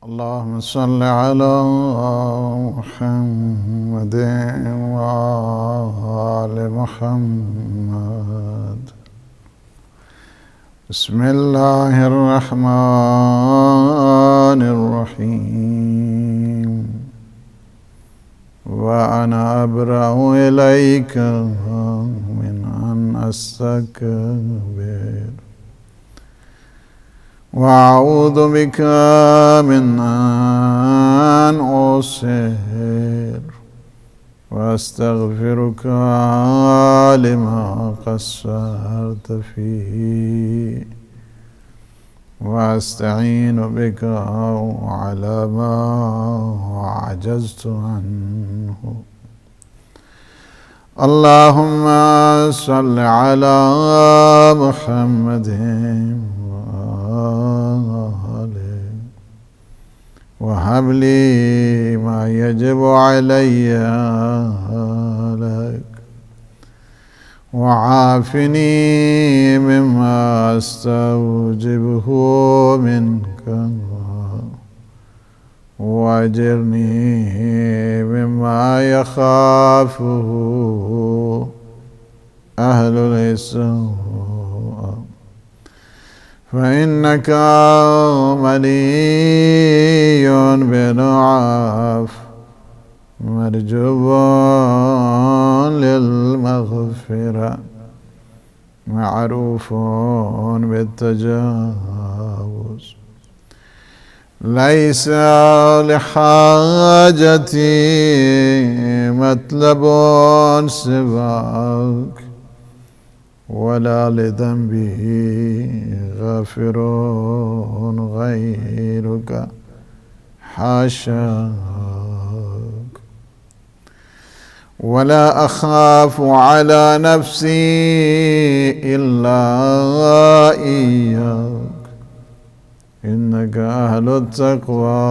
اللهم صل على محمد وآل محمد. بسم الله الرحمن الرحيم. وأنا أبرأ إليك من أن أستكبر وأعوذ بك من أن أصر وأستغفرك لما قصرت فيه وأستعين بك على ما عجزت عنه. اللهم صل على محمد وهب لي ما يجب علي لك وعافني مما استوجبه منك واجرني مما يخافه أهل السوء فإنك ملي بنعف مرجو للمغفرة معروف بالتجاوز ليس لحاجتي مطلب سواك ولا لذنبه غافر غيرك حاشاك. ولا أخاف على نفسي إلا إياك إنك أهل التقوى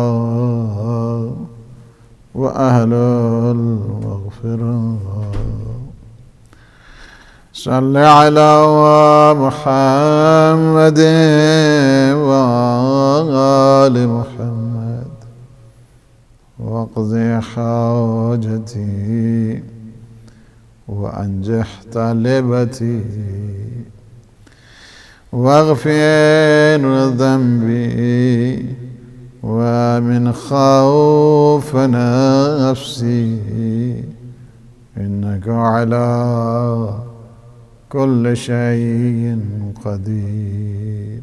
وأهل المغفرة. صل على محمد وآل محمد واقض حاجتي وأنجح طلبتي واغفر ذنبي ومن خوف نفسي إنك على كل شيء قدير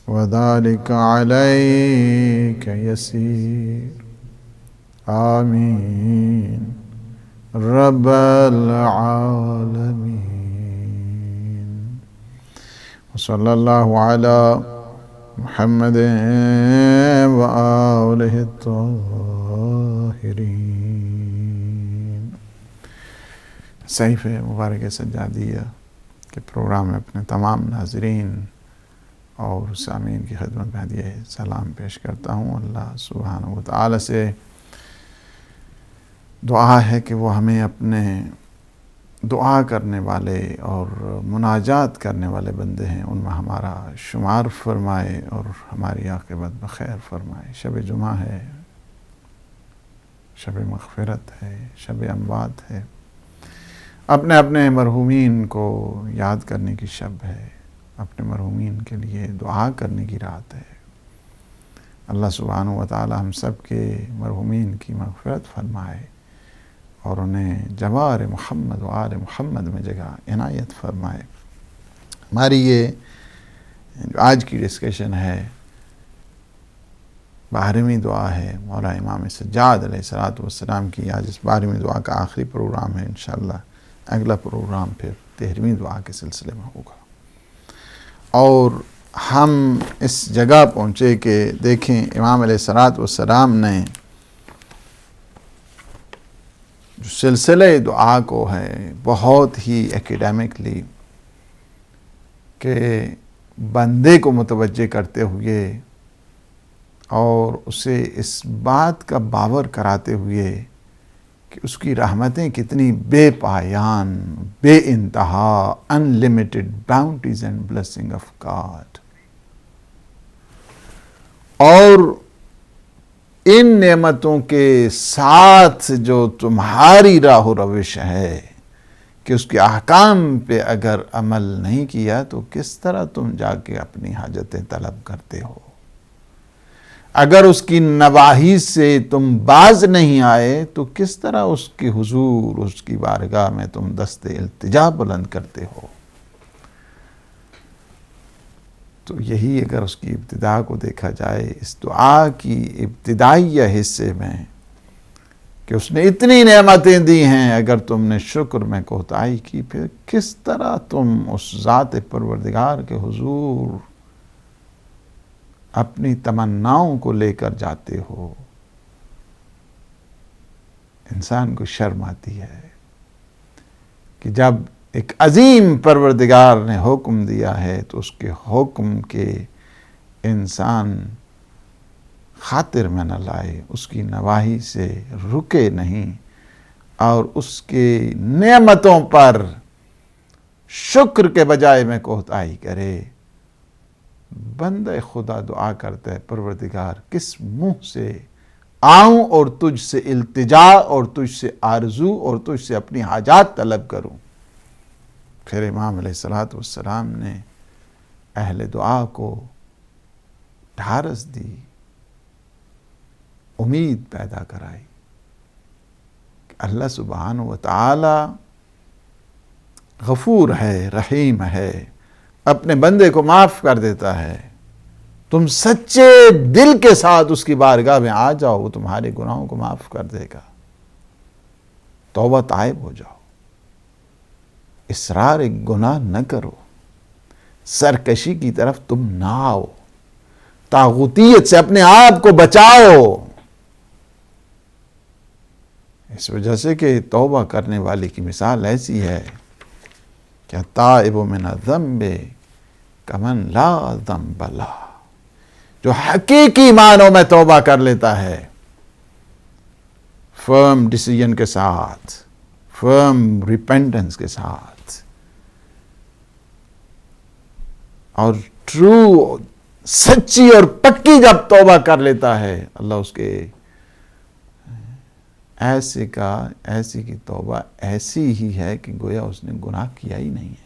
وذلك عليك يسير. آمين رب العالمين. وصلى الله على محمد وآله الطاهرين. صحیفہ مبارک سجادیہ کے پروگرام میں اپنے تمام ناظرین اور سامعین کی خدمت میں ہدیہ سلام پیش کرتا ہوں. اللہ سبحانہ و تعالی سے دعا ہے کہ وہ ہمیں اپنے دعا کرنے والے اور مناجات کرنے والے بندے ہیں ان میں ہمارا شمار فرمائے اور ہماری عاقبت بخیر فرمائے. شب جمعہ ہے، شب مغفرت ہے، شب اموات ہے، اپنے اپنے مرحومین کو یاد کرنے کی شب ہے، اپنے مرحومین کے لیے دعا کرنے کی رات ہے. اللہ سبحانہ و تعالی ہم سب کے مرحومین کی مغفرت فرمائے اور انہیں جوار محمد و آل محمد میں جگہ عنایت فرمائے. ہماری یہ جو آج کی ڈسکشن ہے 12ویں دعا ہے مولا امام سجاد علیہ السلام کی. آج اس 12ویں دعا کا آخری پروگرام ہے. انشاءاللہ اگلا پروگرام پھر 13ویں دعا کے سلسلے میں ہوگا. اور ہم اس جگہ پہنچے کہ دیکھیں امام علیہ السلام نے جو سلسلہ دعا کو ہے بہت ہی ایکیڈیمکلی کہ بندے کو متوجہ کرتے ہوئے اور اسے اس بات کا باور کراتے ہوئے کہ اس کی رحمتیں کتنی بے پایان، بے انتہا، unlimited bounties and blessing of God. اور ان نعمتوں کے ساتھ جو تمہاری راہ و روش ہے کہ اس کے احکام پہ اگر عمل نہیں کیا تو کس طرح تم جا کے اپنی حاجتیں طلب کرتے ہو؟ اگر اس کی نواہی سے تم باز نہیں آئے تو کس طرح اس کے حضور، اس کی بارگاہ میں تم دست التجا بلند کرتے ہو؟ تو یہی اگر اس کی ابتدا کو دیکھا جائے اس دعا کی ابتدائی حصے میں کہ اس نے اتنی نعمتیں دی ہیں، اگر تم نے شکر میں کوتاہی کی پھر کس طرح تم اس ذات پروردگار کے حضور اپنی تمناؤں کو لے کر جاتے ہو؟ انسان کو شرم آتی ہے کہ جب ایک عظیم پروردگار نے حکم دیا ہے تو اس کے حکم کے انسان خاطر میں نہ لائے، اس کی نواہی سے رکے نہیں اور اس کے نعمتوں پر شکر کے بجائے میں کوتاہی کرے۔ بندہ خدا دعا کرتا ہے، پروردگار کس منہ سے آؤں اور تجھ سے التجا اور تجھ سے آرزو اور تجھ سے اپنی حاجات طلب کروں؟ پھر امام علیہ السلام نے اہل دعا کو ڈھارس دی، امید پیدا کرائی کہ اللہ سبحانہ و تعالی غفور ہے، رحیم ہے، اپنے بندے کو معاف کر دیتا ہے۔ تم سچے دل کے ساتھ اس کی بارگاہ میں آ جاؤ، وہ تمہارے گناہوں کو معاف کر دے گا۔ توبہ تائب ہو جاؤ، اصرار گناہ نہ کرو، سرکشی کی طرف تم نہ آؤ، طاغوتیت سے اپنے آپ کو بچاؤ۔ اس وجہ سے کہ توبہ کرنے والے کی مثال ایسی ہے کہ تائب من الذنب کمن لا ذنب لہ، جو حقیقی معنوں میں توبہ کر لیتا ہے، فرم ڈیسیژن کے ساتھ، فرم ریپینٹنس کے ساتھ، اور ٹرو سچی اور پکی جب توبہ کر لیتا ہے، اللہ اس کے ایسی کی توبہ ایسی ہی ہے کہ گویا اس نے گناہ کیا ہی نہیں ہے۔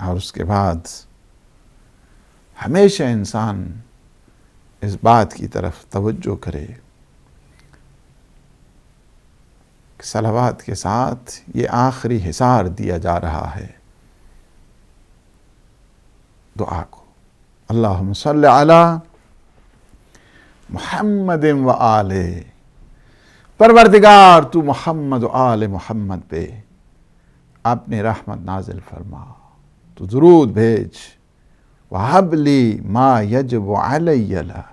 اور اس کے بعد ہمیشہ انسان اس بات کی طرف توجہ کرے کہ صلوات کے ساتھ یہ آخری حصار دیا جا رہا ہے دعا کو، اللہم صلی علی محمد و آلہ، پروردگار تو محمد و آل محمد پہ اپنی رحمت نازل فرما، تو درود بھیج، وَحَبْ لِي مَا يَجِبُ عَلَيَّ لَهُ،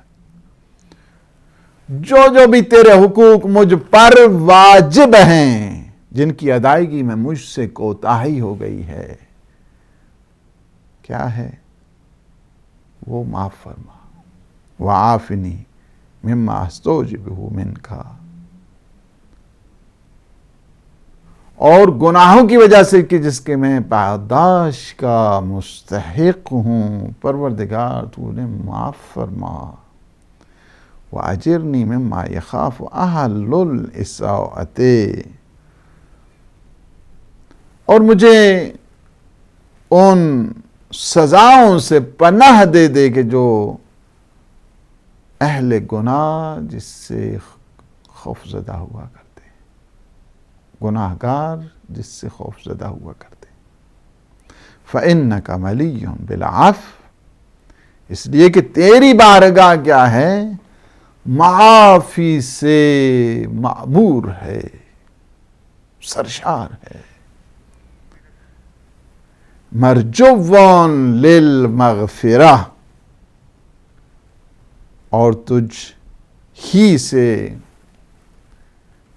جو بھی تیرے حقوق مجھ پر واجب ہیں، جن کی ادائیگی میں مجھ سے کوتاہی ہو گئی ہے، کیا ہے وہ معاف فرما، وَعَافِنِي مِمَّا أَسْتَوْجِبُهُ مِنْكَ، اور گناہوں کی وجہ سے کہ جس کے میں پاداش کا مستحق ہوں، پروردگار تو نے معاف فرما، وَأَجِرْنِي مِمَّا يَخَافُ أَهْلُ الْإِسَاءَةِ، اور مجھے ان سزاؤں سے پناہ دے دے کہ جو اہل گناہ جس سے خوف زدہ ہوا کرتے، گناہ گار جس سے خوف زدہ ہوا کرتے۔ فَإِنَّكَ مَلِيٌّ بِالْعَفْوِ، اس لیے کہ تیری بارگاہ کیا ہے، معافی سے معمور ہے، سرشار ہے، مرجوٌ للمغفرہ، اور تجھ ہی سے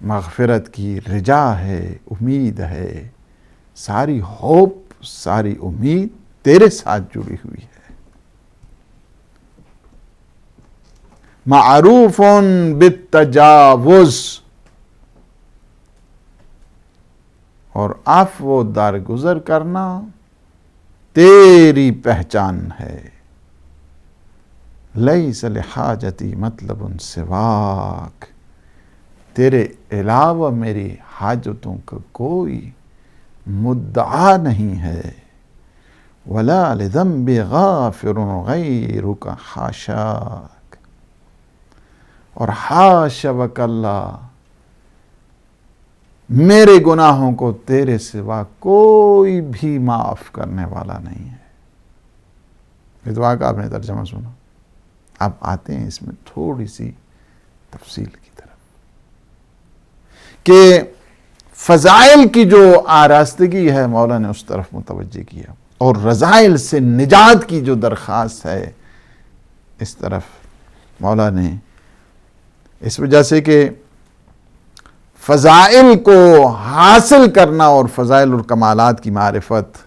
مغفرت کی رجا ہے، امید ہے، ساری ہوپ، ساری امید تیرے ساتھ جڑی ہوئی ہے۔ معروف بالتجاوز، اور عفو و درگزر کرنا تیری پہچان ہے۔ لیس لحاجتی مطلب سواک، تیرے علاوہ میری حاجتوں کا کوئی مدعا نہیں ہے، ولا لذنب غافر غیرک حاشاک، اور حاشا وکلا میرے گناہوں کو تیرے سوا کوئی بھی معاف کرنے والا نہیں ہے۔ یہ دعا کا آپ نے ترجمہ سنا، اب آتے ہیں اس میں تھوڑی سی تفصیل کی طرف کہ فضائل کی جو آراستگی ہے مولا نے اس طرف متوجہ کیا، اور رذائل سے نجات کی جو درخواست ہے اس طرف مولا نے، اس وجہ سے کہ فضائل کو حاصل کرنا اور فضائل اور کمالات کی معرفت،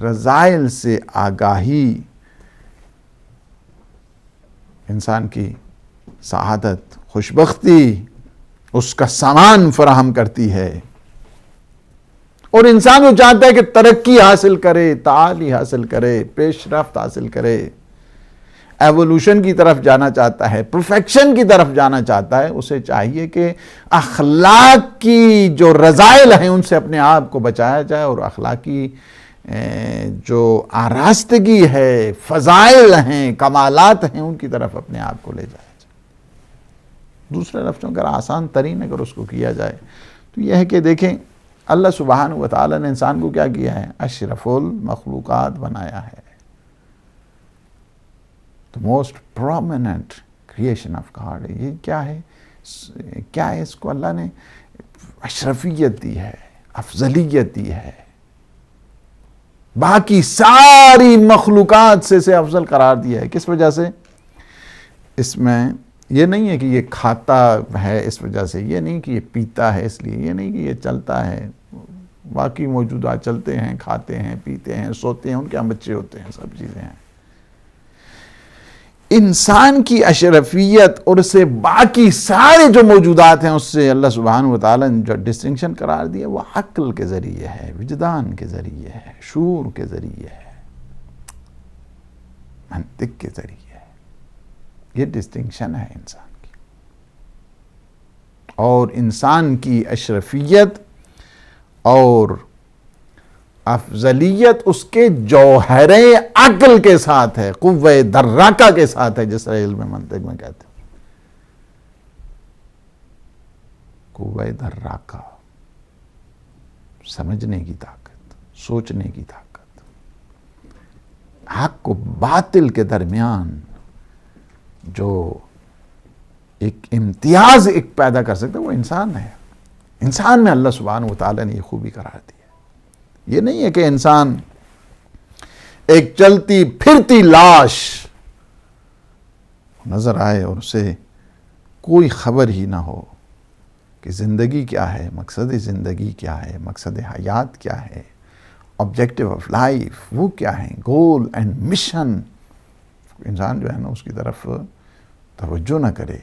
رذائل سے آگاہی انسان کی سعادت، خوشبختی، اس کا سامان فراہم کرتی ہے، اور انسان وہ چاہتا ہے کہ ترقی حاصل کرے، تعالی حاصل کرے، پیش رفت حاصل کرے، ایولوشن کی طرف جانا چاہتا ہے، پرفیکشن کی طرف جانا چاہتا ہے۔ اسے چاہیے کہ اخلاق کی جو رذائل ہیں ان سے اپنے آپ کو بچایا جائے، اور اخلاقی جو آراستگی ہے، فضائل ہیں، کمالات ہیں، ان کی طرف اپنے آپ کو لے جایا جائے۔ دوسرے لفظوں اگر آسان ترین اگر اس کو کیا جائے تو یہ ہے کہ دیکھیں اللہ سبحانہ و تعالیٰ نے انسان کو کیا کیا ہے؟ اشرف المخلوقات بنایا ہے، the most prominent creation of God۔ یہ کیا ہے؟ کیا ہے؟ اس کو اللہ نے اشرفیت دی ہے، افضلیت دی ہے، باقی ساری مخلوقات سے اسے افضل قرار دیا ہے۔ کس وجہ سے؟ اس میں یہ نہیں ہے کہ یہ کھاتا ہے اس وجہ سے، یہ نہیں کہ یہ پیتا ہے اس لیے، یہ نہیں کہ یہ چلتا ہے، باقی موجودات چلتے ہیں، کھاتے ہیں، پیتے ہیں، سوتے ہیں، ان کے ہم بچے ہوتے ہیں، سب چیزیں ہیں۔ انسان کی اشرفیت اور اسے باقی سارے جو موجودات ہیں اس سے اللہ سبحانہ و تعالیٰ نے جو ڈسٹنکشن قرار دیا وہ عقل کے ذریعے ہے، وجدان کے ذریعے ہے، شعور کے ذریعے ہے، منطق کے ذریعے ہے۔ یہ ڈسٹنکشن ہے انسان کی، اور انسان کی اشرفیت اور افضلیت اس کے جوہر عقل کے ساتھ ہے، قوہ دراکہ کے ساتھ ہے، جس طرح علم منطق میں کہتے ہیں قوہ دراکہ، سمجھنے کی طاقت، سوچنے کی طاقت، حق و باطل کے درمیان جو ایک امتیاز ایک پیدا کر سکتا ہے وہ انسان ہے۔ انسان میں اللہ سبحانہ و تعالیٰ نے یہ خوبی قرار دی ہے۔ یہ نہیں ہے کہ انسان ایک چلتی پھرتی لاش نظر آئے اور اسے کوئی خبر ہی نہ ہو کہ زندگی کیا ہے، مقصد زندگی کیا ہے، مقصد حیات کیا ہے، آبجیکٹو آف لائف وہ کیا ہے، گول اینڈ مشن۔ انسان جو ہے نا اس کی طرف توجہ نہ کرے،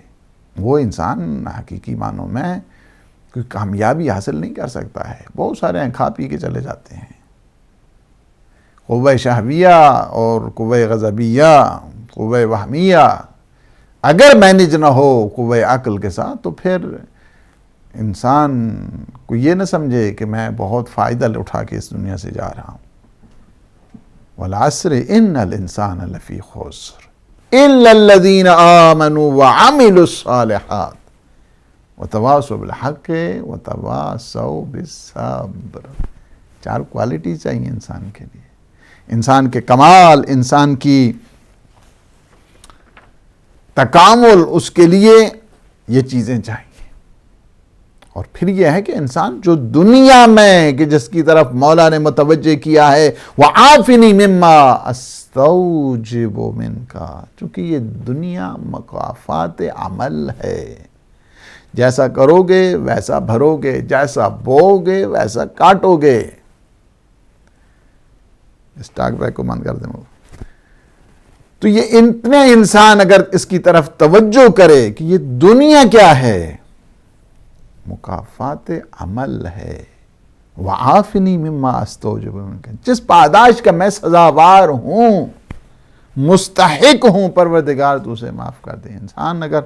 وہ انسان حقیقی معنوں میں کوئی کامیابی حاصل نہیں کر سکتا ہے۔ بہت سارے ہیں کھا پی کے چلے جاتے ہیں، قوہ شہویہ اور قوہ غضبیہ، قوہ وہمیہ اگر مینج نہ ہو قوہ عقل کے ساتھ تو پھر انسان کو یہ نہ سمجھے کہ میں بہت فائدہ اٹھا کے اس دنیا سے جا رہا ہوں۔ والعصر ان الانسان لفی خسر الا الذین آمنوا وعملوا الصالحات وتواصوا بالحق وتواصوا بالصبر۔ چار کوالٹی چاہیے انسان کے لیے، انسان کے کمال، انسان کی تکامل، اس کے لیے یہ چیزیں چاہیے۔ اور پھر یہ ہے کہ انسان جو دنیا میں کہ جس کی طرف مولا نے متوجہ کیا ہے وَعَافِنِي مِمَّا أَسْتَوْجِبُ مِنْكَ، چونکہ یہ دنیا مکافات عمل ہے، جیسا کرو گے ویسا بھرو گے، جیسا بو گے ویسا کاٹو گے۔ اسٹاک بیک کو بند کر دیں۔ تو یہ اتنے انسان اگر اس کی طرف توجہ کرے کہ یہ دنیا کیا ہے، مکافات عمل ہے، وَعَافِنِي مِمَّا أَسْتَوْجِبُ مِنْكَ، جس پاداش کا میں سزاوار ہوں مستحق ہوں پروردگار تو اسے معاف کر دے. انسان اگر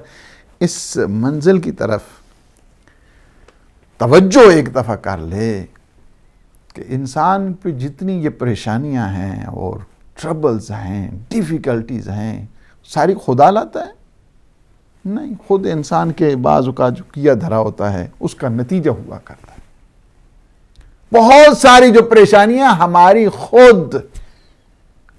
اس منزل کی طرف توجہ ایک دفعہ کر لے کہ انسان پہ جتنی یہ پریشانیاں ہیں اور ٹربلز ہیں، ڈیفیکلٹیز ہیں، ساری خدا لاتا ہے؟ نہیں، خود انسان کے بعض اوقات جو کیا دھرا ہوتا ہے اس کا نتیجہ ہوا کرتا ہے. بہت ساری جو پریشانیاں ہماری خود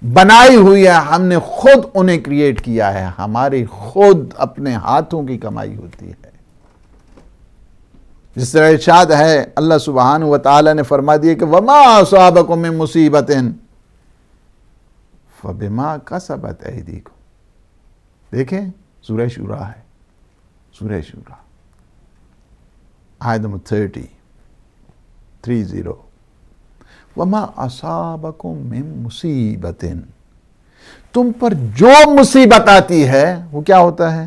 بنائی ہوئی ہے، ہم نے خود انہیں کریٹ کیا ہے، ہماری خود اپنے ہاتھوں کی کمائی ہوتی ہے. جس طرح ارشاد ہے اللہ سبحانہ و تعالی نے فرما دیا کہ وما اصابکم من مصیبت فبما کسبت ایدیکم. دیکھیں سورہ شورى ہے، سورہ شورى آیت نمبر 30 وما اصابکم من مصیبت، تم پر جو مصیبت آتی ہے وہ کیا ہوتا ہے؟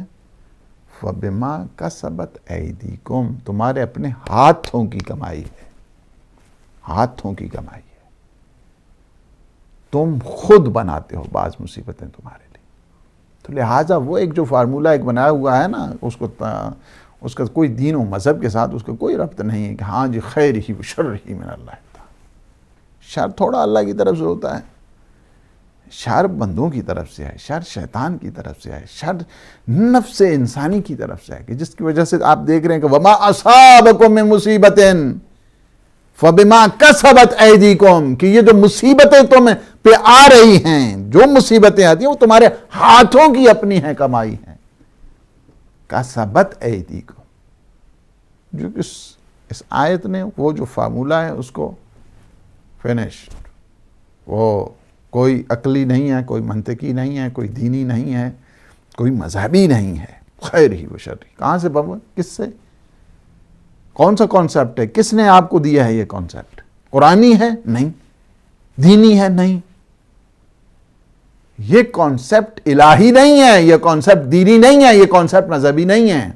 فبما کسبت ایدیکم، تمہارے اپنے ہاتھوں کی کمائی ہے، ہاتھوں کی کمائی ہے. تم خود بناتے ہو بعض مصیبتیں تمہارے لیے. تو لہٰذا وہ ایک جو فارمولہ ایک بنایا ہوا ہے نا، اس کا کوئی دین و مذہب کے ساتھ اس کا کوئی ربط نہیں ہے کہ ہاں جی خیر ہی و شر ہی من اللہ. شر تھوڑا اللہ کی طرف سے ہوتا ہے، شر بندوں کی طرف سے ہے، شر شیطان کی طرف سے ہے، شر نفس انسانی کی طرف سے ہے، کہ جس کی وجہ سے آپ دیکھ رہے ہیں کہ وما اصابکم من مصیبت فبما کسبت ایدیکم، کہ یہ جو مصیبتیں تم پہ آ رہی ہیں، جو مصیبتیں آتی ہیں وہ تمہارے ہاتھوں کی اپنی ہیں، کمائی ہیں. کسبت ایدیکم، جو کہ اس آیت نے وہ جو فارمولہ ہے اس کو فنش، وہ کوئی عقلی نہیں ہے، کوئی منطقی نہیں ہے، کوئی دینی نہیں ہے، کوئی مذہبی نہیں ہے. خیر ہی و شر ہی کہاں سے بابا، کس سے، کون سا کانسیپٹ ہے، کس نے آپ کو دیا ہے یہ کانسیپٹ؟ قرآنی ہے؟ نہیں. دینی ہے؟ نہیں. یہ کانسیپٹ الہی نہیں ہے، یہ کانسیپٹ دینی نہیں ہے، یہ کانسیپٹ مذہبی نہیں ہے.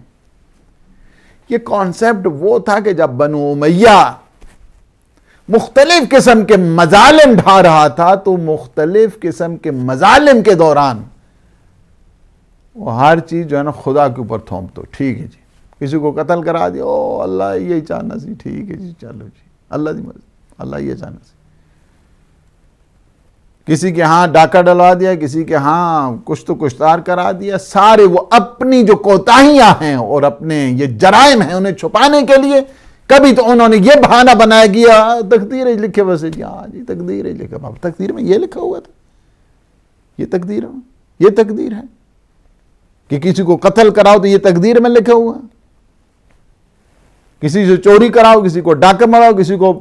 یہ کانسیپٹ وہ تھا کہ جب بنو امیہ مختلف قسم کے مظالم ڈھا رہا تھا تو مختلف قسم کے مظالم کے دوران وہ ہر چیز جو ہے نا خدا کے اوپر تھوپ دو. ٹھیک ہے جی، کسی کو قتل کرا دیا، او اللہ یہی چاہنا سی، ٹھیک ہے جی، چلو جی، اللہ دی مرضی، اللہ یہ چاہنا سی. کسی کے ہاں ڈاکہ ڈلوا دیا، کسی کے ہاں کچھ تو کشتار کرا دیا. سارے وہ اپنی جو کوتاہیاں ہیں اور اپنے یہ جرائم ہیں انہیں چھپانے کے لیے کبھی تو انہوں نے یہ بہانہ بنایا گیا تقدیر ہے لکھے ویسے جی، ہاں جی تقدیر ہے لکھا. تقدیر میں یہ لکھا ہوا تھا، یہ تقدیر ہے کہ کسی کو قتل کراؤ تو یہ تقدیر میں لکھا ہوا، کسی سے چوری کراؤ، کسی کو ڈاکہ مراؤ، کسی کو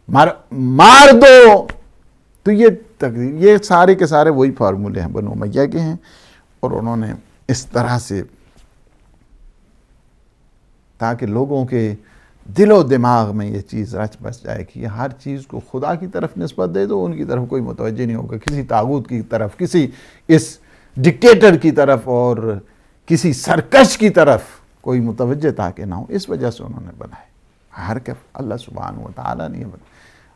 مار دو، تو یہ تقدیر. یہ سارے کے سارے وہی فارمولے ہیں، بنو امیہ کے ہیں، اور انہوں نے اس طرح سے تاکہ لوگوں کے دل و دماغ میں یہ چیز رچ بس جائے کہ یہ ہر چیز کو خدا کی طرف نسبت دے دو، ان کی طرف کوئی متوجہ نہیں ہوگا، کسی طاغوت کی طرف، کسی اس ڈکٹیٹر کی طرف اور کسی سرکش کی طرف کوئی متوجہ تاکہ نہ ہو. اس وجہ سے انہوں نے بنائے. ہر کف اللہ سبحانہ و تعالیٰ نے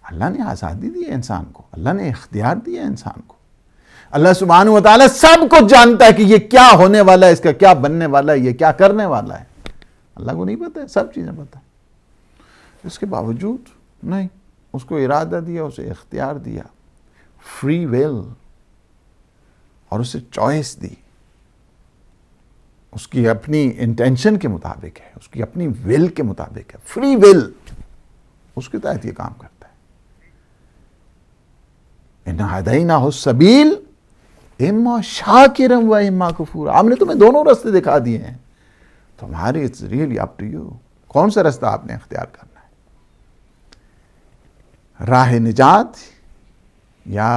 اللہ نے آزادی دی ہے انسان کو، اللہ نے اختیار دیا ہے انسان کو. اللہ سبحانہ و تعالیٰ سب کچھ جانتا ہے کہ یہ کیا ہونے والا ہے، اس کا کیا بننے والا ہے، یہ کیا کرنے والا ہے. اللہ کو نہیں پتہ ہے، سب چیزیں پتہ ہے. اس کے باوجود نہیں، اس کو ارادہ دیا، اسے اختیار دیا، فری ویل، اور اسے چوائس دی. اس کی اپنی انٹینشن کے مطابق ہے، اس کی اپنی ویل کے مطابق ہے، فری ویل، اس کے تحت یہ کام کرتا ہے. اِنَّا هَدَيْنَاهُ السَّبِيلَ اِمَّا شَاكِرًا وَإِمَّا كَفُورًا. ہم نے تمہیں دونوں راستے دکھا دیے ہیں، تمہارے it's really up to you, کون سا راستہ آپ نے اختیار کرنا ہے، راہ نجات یا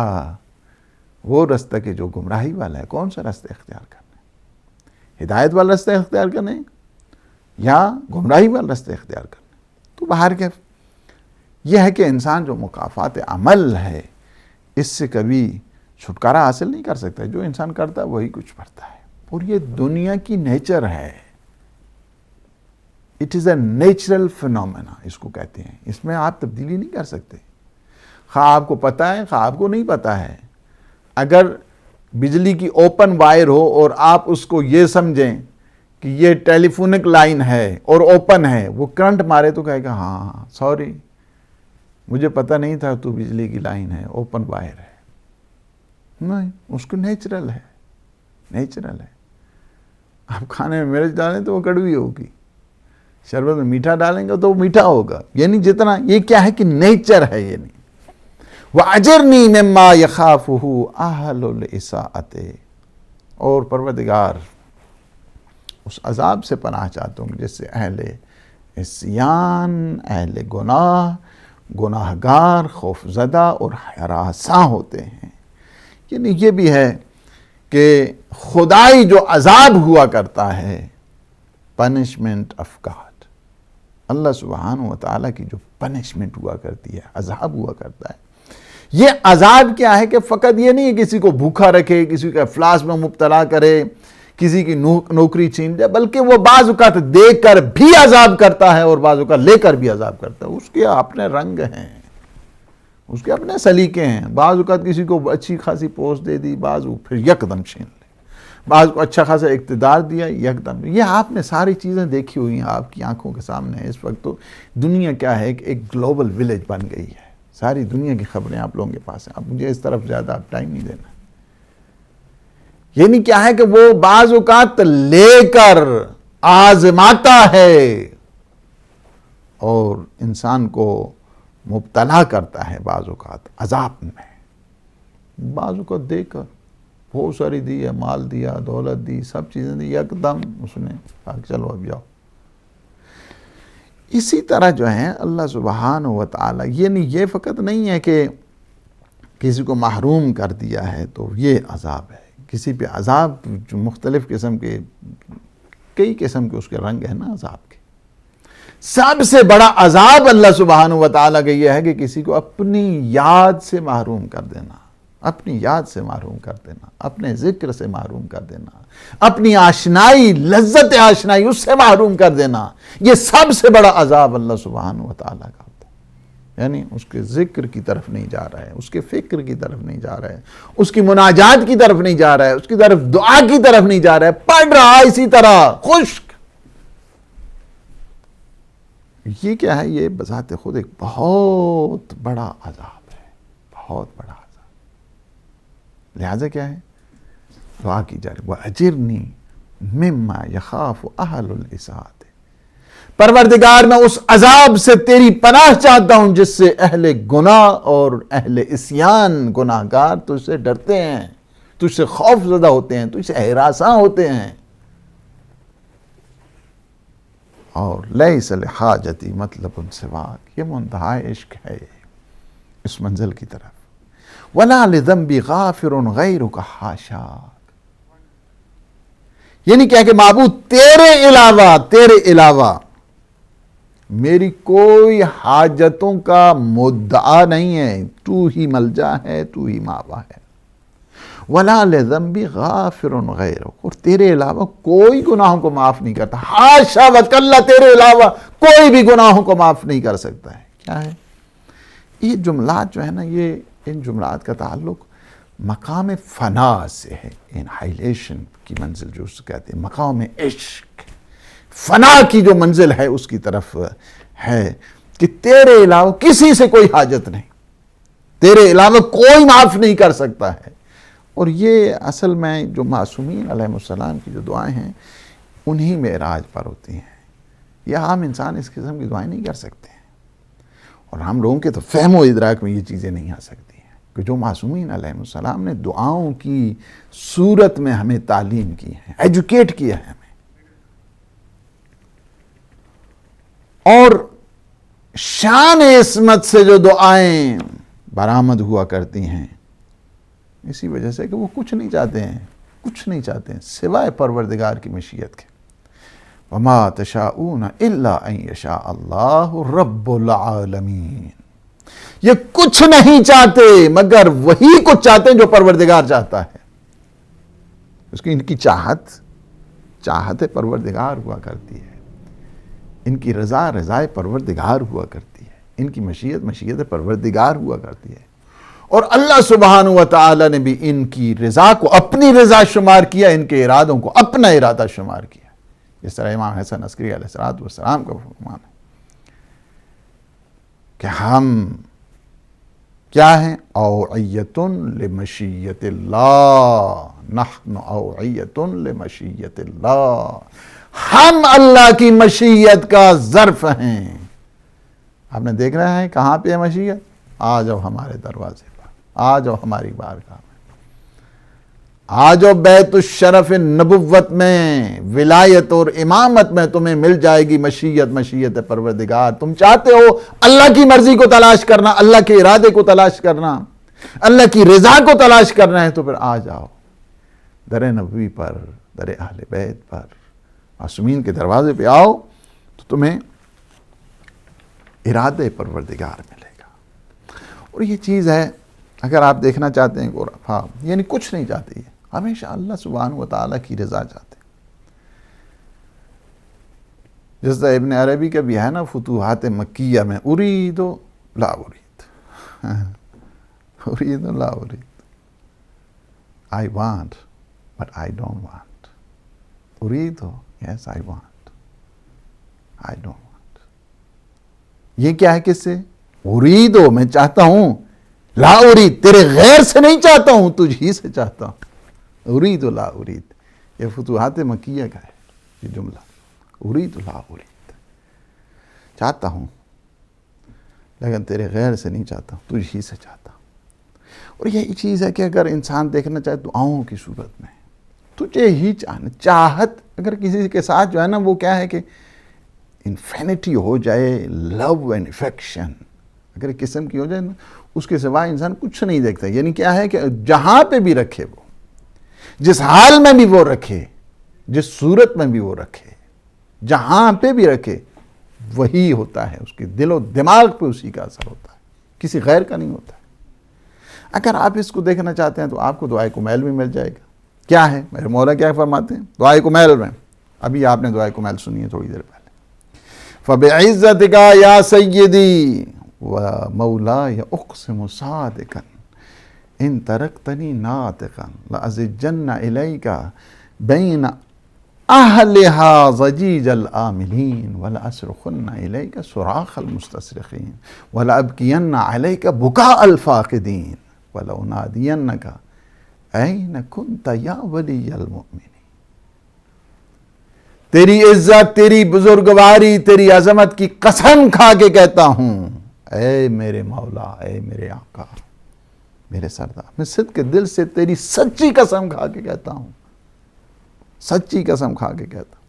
وہ راستہ کہ جو گمراہی والا ہے، کون سا راستہ اختیار کرنا ہے، ہدایت والا راستہ اختیار کرنا ہے یا گمراہی والا راستہ اختیار کرنا ہے. تو باہر کے یہ ہے کہ انسان جو مکافات عمل ہے اس سے کبھی چھٹکارا حاصل نہیں کر سکتا. جو انسان کرتا ہے وہی کچھ پڑتا ہے، اور یہ دنیا کی نیچر ہے. It is a natural phenomena اس کو کہتے ہیں. اس میں آپ تبدیلی نہیں کر سکتے، خواہ آپ کو پتہ ہے خواہ آپ کو نہیں پتہ ہے. اگر بجلی کی اوپن وائر ہو اور آپ اس کو یہ سمجھیں کہ یہ ٹیلی فونک لائن ہے اور اوپن ہے، وہ کرنٹ مارے تو کہے گا ہاں سوری مجھے پتہ نہیں تھا تو بجلی کی لائن ہے، اوپن وائر ہے. نہیں، اس کو نیچرل ہے. آپ کھانے میں مرچ ڈالیں تو وہ کڑوی ہوگی، شربت میں میٹھا ڈالیں گے تو وہ میٹھا ہوگا. یعنی جتنا یہ کیا ہے کہ نیچر ہے. یعنی وَأَجِرْنِي مِمَّا يَخَافُهُ أَهْلُ الْإِسَاءَةِ، اور پروردگار اس عذاب سے پناہ چاہتا ہوں جس سے اہل عصیان، اہل گناہگار خوف زدہ اور ہراساں ہوتے ہیں. یعنی یہ بھی ہے کہ خدائی جو عذاب ہوا کرتا ہے، پنشمنٹ آف گاڈ، اللہ سبحانہ و تعالیٰ کی جو پنشمنٹ ہوا کرتی ہے، عذاب ہوا کرتا ہے. یہ عذاب کیا ہے کہ فقط یہ نہیں ہے کسی کو بھوکا رکھے، کسی کو افلاس میں مبتلا کرے، کسی کی نوکری چھین جائے، بلکہ وہ بعض اوقات دے کر بھی عذاب کرتا ہے اور بعض اوقات لے کر بھی عذاب کرتا ہے. اس کے اپنے رنگ ہیں، اس کے اپنے سلیقے ہیں. بعض اوقات کسی کو اچھی خاصی پوسٹ دے دی، بعض پھر یکدم چھین لے، بعض کو اچھا خاصا اقتدار دیا یکدم. یہ آپ نے ساری چیزیں دیکھی ہوئی ہیں، آپ کی آنکھوں کے سامنے ہے. اس وقت تو دنیا کیا ہے کہ ایک گلوبل ولیج بن گئی ہے. ساری دنیا کی خبریں آپ لوگوں کے پاس ہیں. اب مجھے اس طرف زیادہ آپ ٹائم نہیں دینا. یعنی کیا ہے کہ وہ بعض اوقات لے کر آزماتا ہے اور انسان کو مبتلا کرتا ہے بعض اوقات عذاب میں، بعض اوقات دے کر بہت ساری دی ہے، مال دیا، دولت دی، سب چیزیں دی، یکدم اس نے کہا چلو اب جاؤ. اسی طرح جو ہے اللہ سبحانہ و تعالیٰ، یعنی یہ فقط نہیں ہے کہ کسی کو محروم کر دیا ہے تو یہ عذاب ہے. کسی پہ عذاب جو مختلف قسم کے، کئی قسم کے اس کے رنگ ہیں نا عذاب کے. سب سے بڑا عذاب اللہ سبحانہ و تعالیٰ کا یہ ہے کہ کسی کو اپنی یاد سے محروم کر دینا، اپنی یاد سے محروم کر دینا، اپنے ذکر سے محروم کر دینا، اپنی آشنائی، لذت آشنائی اس سے محروم کر دینا. یہ سب سے بڑا عذاب اللہ سبحانہ و تعالیٰ کا ہوتا ہے. یعنی اس کے ذکر کی طرف نہیں جا رہا ہے، اس کے فکر کی طرف نہیں جا رہا ہے، اس کی مناجات کی طرف نہیں جا رہا ہے، اس کی طرف دعا کی طرف نہیں جا رہا ہے، پڑھ رہا اسی طرح خشک. یہ کیا ہے؟ یہ بذات خود ایک بہت بڑا عذاب ہے، بہت بڑا عذاب. لہذا کیا ہے؟ دعا کی جا رہی وَأَجِرْنِي مِمَّا يَخَافُ أَهْلُ الْإِسَاءَةِ، پروردگار میں اس عذاب سے تیری پناہ چاہتا ہوں جس سے اہل گناہ اور اہل عصیان گناہگار تجھ سے ڈرتے ہیں، تجھ سے خوف زدہ ہوتے ہیں، تجھ سے ہراساں ہوتے ہیں. اور لیس لحاجتی مطلب سواک، یہ منتہا عشق ہے اس منزل کی طرف. ولا لذنبی غافر غیرک حاشاک، یعنی کیا کہ معبود تیرے علاوہ میری کوئی حاجتوں کا مدعا نہیں ہے. تو ہی ملجا ہے، تو ہی ماوا ہے. وَلَا لِذَنْبِ غَافِرٌ غَيْرُكَ، اور تیرے علاوہ کوئی گناہوں کو معاف نہیں کرتا. حاشا وکلا، تیرے علاوہ کوئی بھی گناہوں کو معاف نہیں کر سکتا ہے. کیا ہے یہ جملات جو ہے نا، یہ ان جملات کا تعلق مقام فنا سے ہے. انہائلیشن کی منزل جو اس کہتے ہیں، مقام عشق، فنا کی جو منزل ہے اس کی طرف ہے کہ تیرے علاوہ کسی سے کوئی حاجت نہیں، تیرے علاوہ کوئی معاف نہیں کر سکتا ہے. اور یہ اصل میں جو معصومین علیہ السلام کی جو دعائیں ہیں انہی معراج پر ہوتی ہیں. یہ عام انسان اس قسم کی دعائیں نہیں کر سکتے ہیں، اور ہم لوگوں کے تو فہم و ادراک میں یہ چیزیں نہیں آ سکتی ہیں کہ جو معصومین علیہ السلام نے دعاؤں کی صورت میں ہمیں تعلیم کی ہے، ایجوکیٹ کیا ہے ہمیں. اور شان عصمت سے جو دعائیں برآمد ہوا کرتی ہیں اسی وجہ سے کہ وہ کچھ نہیں چاہتے ہیں سوائے پروردگار کی مشیت کے. وَمَا تَشَاءُونَ إِلَّا أَن يَشَاءَ اللَّهُ رَبُّ الْعَالَمِينَ، یہ کچھ نہیں چاہتے مگر وہی کچھ چاہتے ہیں جو پروردگار چاہتا ہے. اس کی ان کی چاہت پروردگار ہوا کرتی ہے، ان کی رضا پروردگار ہوا کرتی ہے، ان کی مشیت پروردگار ہوا کرتی ہے. اور اللہ سبحانہ و تعالی نے بھی ان کی رضا کو اپنی رضا شمار کیا، ان کے ارادوں کو اپنا ارادہ شمار کیا، جس طرح امام حسن عسکری علیہ السلام کا فرمان ہے کہ ہم کیا ہیں؟ اوعیۃ لمشیۃ اللہ، نحن اوعیۃ لمشیۃ اللہ، ہم اللہ کی مشیت کا ظرف ہیں۔ آپ نے دیکھ رہے ہیں کہاں پہ ہے مشیت؟ آ جاؤ ہمارے دروازے پر، آ جاؤ ہماری بارگاہ میں، آ جاؤ بیت الشرف نبوت میں، ولایت اور امامت میں تمہیں مل جائے گی مشیت پروردگار۔ تم چاہتے ہو اللہ کی مرضی کو تلاش کرنا، اللہ کے ارادے کو تلاش کرنا، اللہ کی رضا کو تلاش کرنا ہے، تو پھر آ جاؤ در نبوی پر، در اہل بیت پر، معصومین کے دروازے پہ آؤ تو تمہیں ارادے پروردگار ملے گا۔ اور یہ چیز ہے، اگر آپ دیکھنا چاہتے ہیں یعنی کچھ نہیں چاہتے، ہمیشہ اللہ سبحانہ و تعالیٰ کی رضا چاہتے ہیں۔ جس طرح ابن عربی کا بھی ہے نا فتوحات مکیہ میں، ارید لا ارید، ارید لا ارید، I want but I don't want، ارید yes I want، I don't want۔ یہ کیا ہے کس سے؟ ارید میں چاہتا ہوں، لا ارید تیرے غیر سے نہیں چاہتا ہوں، تجھ ہی سے چاہتا ہوں، ارید لا ارید۔ یہ فتوحات مکیہ کا ہے یہ جملہ، ارید لا ارید، چاہتا ہوں لیکن تیرے غیر سے نہیں چاہتا ہوں، تجھ ہی سے چاہتا ہوں۔ اور یہی چیز ہے کہ اگر انسان دیکھنا چاہے دعاؤں کی صورت میں تجھے ہی چاہنا، چاہت اگر کسی کے ساتھ جو ہے نا وہ کیا ہے کہ انفینٹی ہو جائے، لو اینڈ افیکشن اگر ایک قسم کی ہو جائے نا، اس کے سوا انسان کچھ نہیں دیکھتا۔ یعنی کیا ہے کہ جہاں پہ بھی رکھے وہ، جس حال میں بھی وہ رکھے، جس صورت میں بھی وہ رکھے، جہاں پہ بھی رکھے، وہی ہوتا ہے، اس کے دل و دماغ پہ اسی کا اثر ہوتا ہے، کسی غیر کا نہیں ہوتا ہے۔ اگر آپ اس کو دیکھنا چاہتے ہیں تو آپ کو دعائے کمیل بھی مل جائے گا۔ کیا ہے میرے مولا کیا فرماتے ہیں دعائے کمیل میں؟ ابھی آپ نے دعائے کمیل سنی ہے تھوڑی دیر پہلے، فَبِعِزَّتِكَ يَا سَيِّدِي وَمَوْلَايَ أُقْسِمُ صَادِقًا إِن تَرَكْتَنِي نَاطِقًا لَأَزِجَّنَّ إِلَيْكَ بَيْنَ أَهْلِهَا ضَجِيجَ الْآمِلِينَ وَلَأَصْرِخَنَّ إِلَيْكَ صُرَاخَ الْمُسْتَصْرِخِينَ وَلَأَبْكِيَنَّ عَلَيْكَ بُكَاءَ الْفَاقِدِينَ وَلَأُنَادِيَنَّكَ أَيْنَ كُنْتَ يَا وَلِيَّ الْمُؤْمِنِينَ۔ تیری عزت، تیری بزرگواری، تیری عظمت کی قسم کھا کے کہتا ہوں، اے میرے مولا، اے میرے آقا، میرے سردار، میں صدق کے دل سے تیری سچی قسم کھا کے کہتا ہوں، سچی قسم کھا کے کہتا ہوں،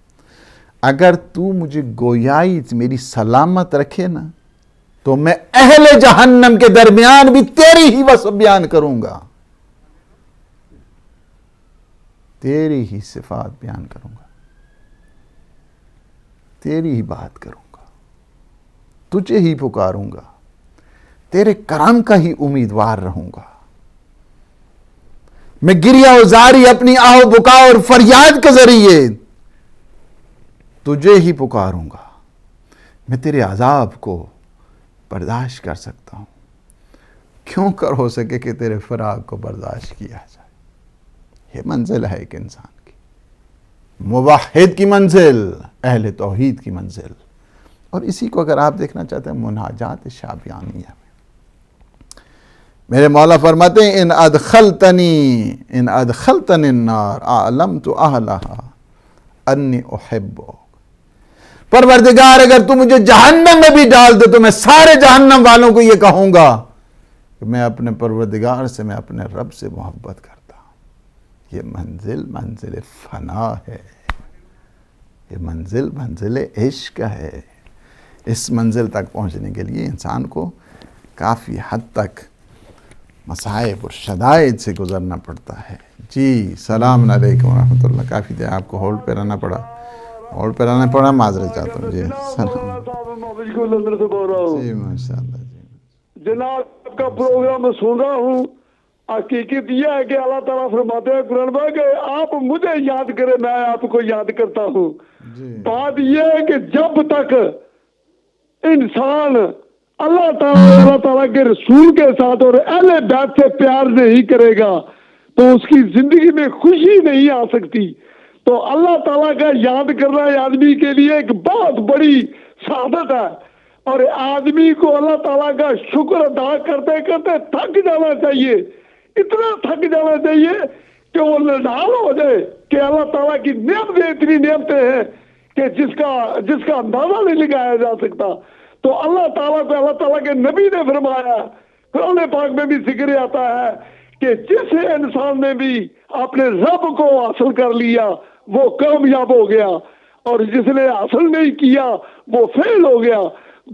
اگر تو مجھے گویائی میری سلامت رکھے نا تو میں اہل جہنم کے درمیان بھی تیری ہی وصف بیان کروں گا، تیری ہی صفات بیان کروں گا، تیری ہی بات کروں گا، تجھے ہی پکاروں گا، تیرے کرم کا ہی امیدوار رہوں گا، میں گریہ ازاری اپنی آہ بکا اور فریاد کے ذریعے تجھے ہی پکاروں گا، میں تیرے عذاب کو برداشت کر سکتا ہوں، کیوں کر ہو سکے کہ تیرے فراق کو برداشت کیا جائے۔ یہ منزل ہے ایک انسان کی، موحد کی منزل، اہل توحید کی منزل۔ اور اسی کو اگر آپ دیکھنا چاہتے ہیں مناجات شابیانیہ میں میرے مولا فرماتے ہیں ان ادخلتنی النار اعلمت اہلہا انی احبک۔ پروردگار اگر تو مجھے جہنم میں بھی ڈال دے تو میں سارے جہنم والوں کو یہ کہوں گا کہ میں اپنے پروردگار سے، میں اپنے رب سے محبت کرتا ہوں۔ یہ منزل فنا ہے، یہ منزل عشق ہے۔ اس منزل تک پہنچنے کے لیے انسان کو کافی حد تک مصائب اور شدائد سے گزرنا پڑتا ہے۔ جی السلام علیکم ورحمۃ اللہ۔ کافی دیر آپ کو ہولڈ پہ رہنا پڑا، معذرت چاہتا ہوں۔ جی جی ماشاء اللہ۔ جی جناب آپ کا پروگرام میں سن رہا ہوں، حقیقت یہ ہے کہ اللہ تعالیٰ فرماتے ہیں قرآن میں کہ آپ مجھے یاد کریں، میں آپ کو یاد کرتا ہوں۔ بات یہ ہے کہ جب تک انسان اللہ تعالیٰ کے رسول کے ساتھ اور اہل بیت سے پیار نہیں کرے گا تو اس کی زندگی میں خوشی نہیں آ سکتی. تو اللہ تعالیٰ کا یاد کرنا آدمی کے لیے ایک بہت بڑی سعادت ہے, اور آدمی کو اللہ تعالیٰ کا شکر ادا کرتے کرتے تھک جانا چاہیے, اتنا تھک جانا چاہیے کہ وہ نڈال ہو جائے کہ اللہ تعالیٰ کی نعمتیں اتنی نعمتیں ہیں کہ جس کا اندازہ نہیں لگایا جا سکتا. تو اللہ تعالیٰ کے نبی نے فرمایا, قرآن پاک میں بھی ذکر آتا ہے کہ جس انسان نے بھی اپنے رب کو حاصل کر لیا وہ کامیاب ہو گیا, اور جس نے حاصل نہیں کیا وہ فیل ہو گیا.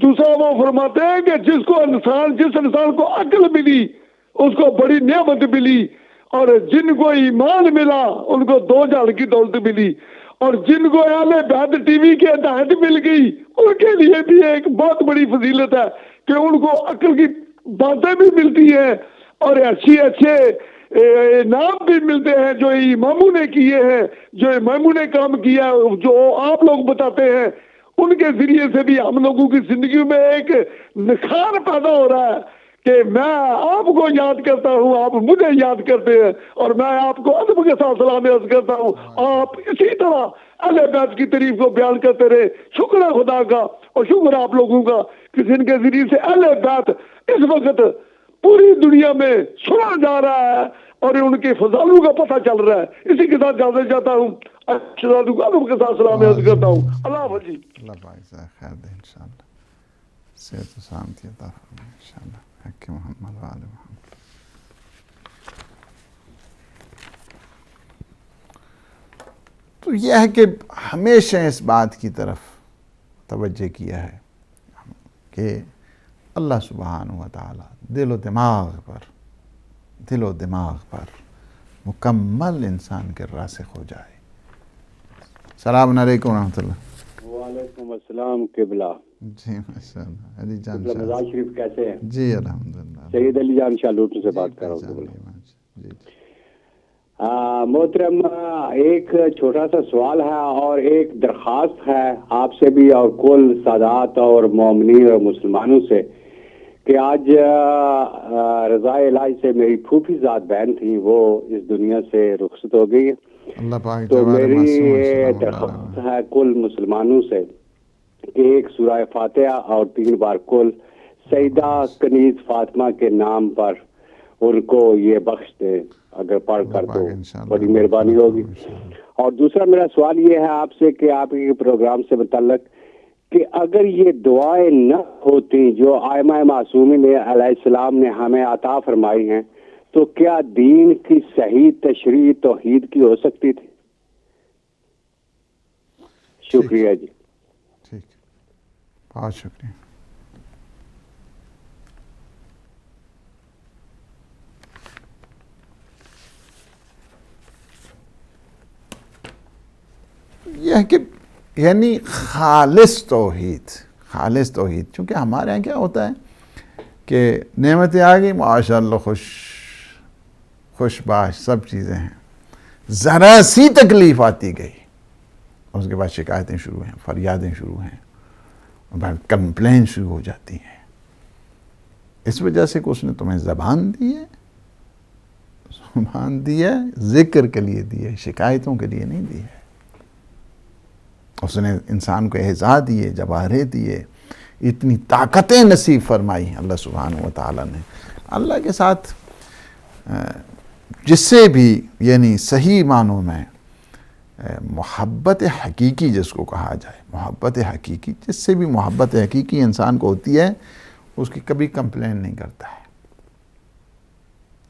دوسرا وہ فرماتے ہیں کہ جس انسان کو عقل ملی اس کو بڑی نعمت ملی, اور جن کو ایمان ملا ان کو 2 جہل کی دولت ملی, اور جن کو اہل بیت ٹی وی کے ہدایت مل گئی ان کے لیے بھی ایک بہت بڑی فضیلت ہے کہ ان کو عقل کی باتیں بھی ملتی ہیں اور اچھے نام بھی ملتے ہیں جو اماموں نے کیے ہیں, جو اماموں نے کام کیا ہے, جو آپ لوگ بتاتے ہیں, ان کے ذریعے سے بھی ہم لوگوں کی زندگی میں ایک نکھار پیدا ہو رہا ہے کہ میں آپ کو یاد کرتا ہوں, آپ مجھے یاد کرتے ہیں, اور میں آپ کو ادب کے ساتھ سلام عرض کرتا ہوں. آپ اسی طرح اہل بیت کی تعریف کو بیان کرتے رہے. شکر ہے خدا کا اور شکر ہے آپ لوگوں کا کہ جن کے ذریعے سے اہل بیت اس وقت پوری دنیا میں سنا جا رہا ہے اور ان کے فضائل کا پتہ چل رہا ہے. اسی کے ساتھ جانا چاہتا ہوں, ادب کے ساتھ سلام عرض کرتا ہوں. اللہ حافظ. اللہ پاک سے خیر دے انشاءاللہ, صحت و سلامتی عطا فرمائے انشاءاللہ. حق محمد و آل محمد. تو یہ ہے کہ ہمیشہ اس بات کی طرف توجہ کیا ہے کہ اللہ سبحانہ و تعالی دل و دماغ پر مکمل انسان کے راسخ ہو جائے. السلام علیکم ورحمۃ اللہ. وعلیکم السلام قبلہ. جی ماشاء اللہ. علی جان مزاج شریف کیسے ہیں؟ جی الحمدللہ. سید علی جان شاہ لوٹن سے بات کر رہا ہوں. جی محترم, ایک چھوٹا سا سوال ہے اور ایک درخواست ہے آپ سے بھی اور کل سادات اور مومنین اور مسلمانوں سے کہ آج رضا الہی سے میری پھوپھی ذات بہن تھی, وہ اس دنیا سے رخصت ہو گئی. اللہ پاک تو میری یہ درخواست ہے کل مسلمانوں سے کہ ایک سورہ فاتحہ اور 3 بار کل سیدہ کنیز فاطمہ کے نام پر ان کو یہ بخش دے, اگر پڑھ کر تو بڑی مہربانی ہوگی. اور دوسرا میرا سوال یہ ہے آپ سے کہ آپ کے پروگرام سے متعلق کہ اگر یہ دعائیں نہ ہوتی جو ائمہ معصومین علیہ السلام نے ہمیں عطا فرمائی ہیں تو کیا دین کی صحیح تشریح توحید کی ہو سکتی تھی؟ شکریہ جی. ٹھیک, بہت شکریہ. یہ ہے کہ یعنی خالص توحید, چونکہ ہمارے یہاں کیا ہوتا ہے کہ نعمتیں آ گئی ماشاء اللہ خوش باش سب چیزیں ہیں, ذرا سی تکلیف آتی گئی اس کے بعد شکایتیں شروع ہیں, فریادیں شروع ہیں, کمپلین شروع ہو جاتی ہیں. اس وجہ سے کہ اس نے تمہیں زبان دی ہے ذکر کے لیے دی ہے, شکایتوں کے لیے نہیں دی ہے. اس نے انسان کو اعزاز دیے, جواہریں دیے, اتنی طاقتیں نصیب فرمائی اللہ سبحانہ و تعالیٰ نے. اللہ کے ساتھ جس سے بھی یعنی صحیح معنوں میں محبت حقیقی جس کو کہا جائے, محبت حقیقی, جس سے بھی محبت حقیقی انسان کو ہوتی ہے اس کی کبھی کمپلین نہیں کرتا ہے,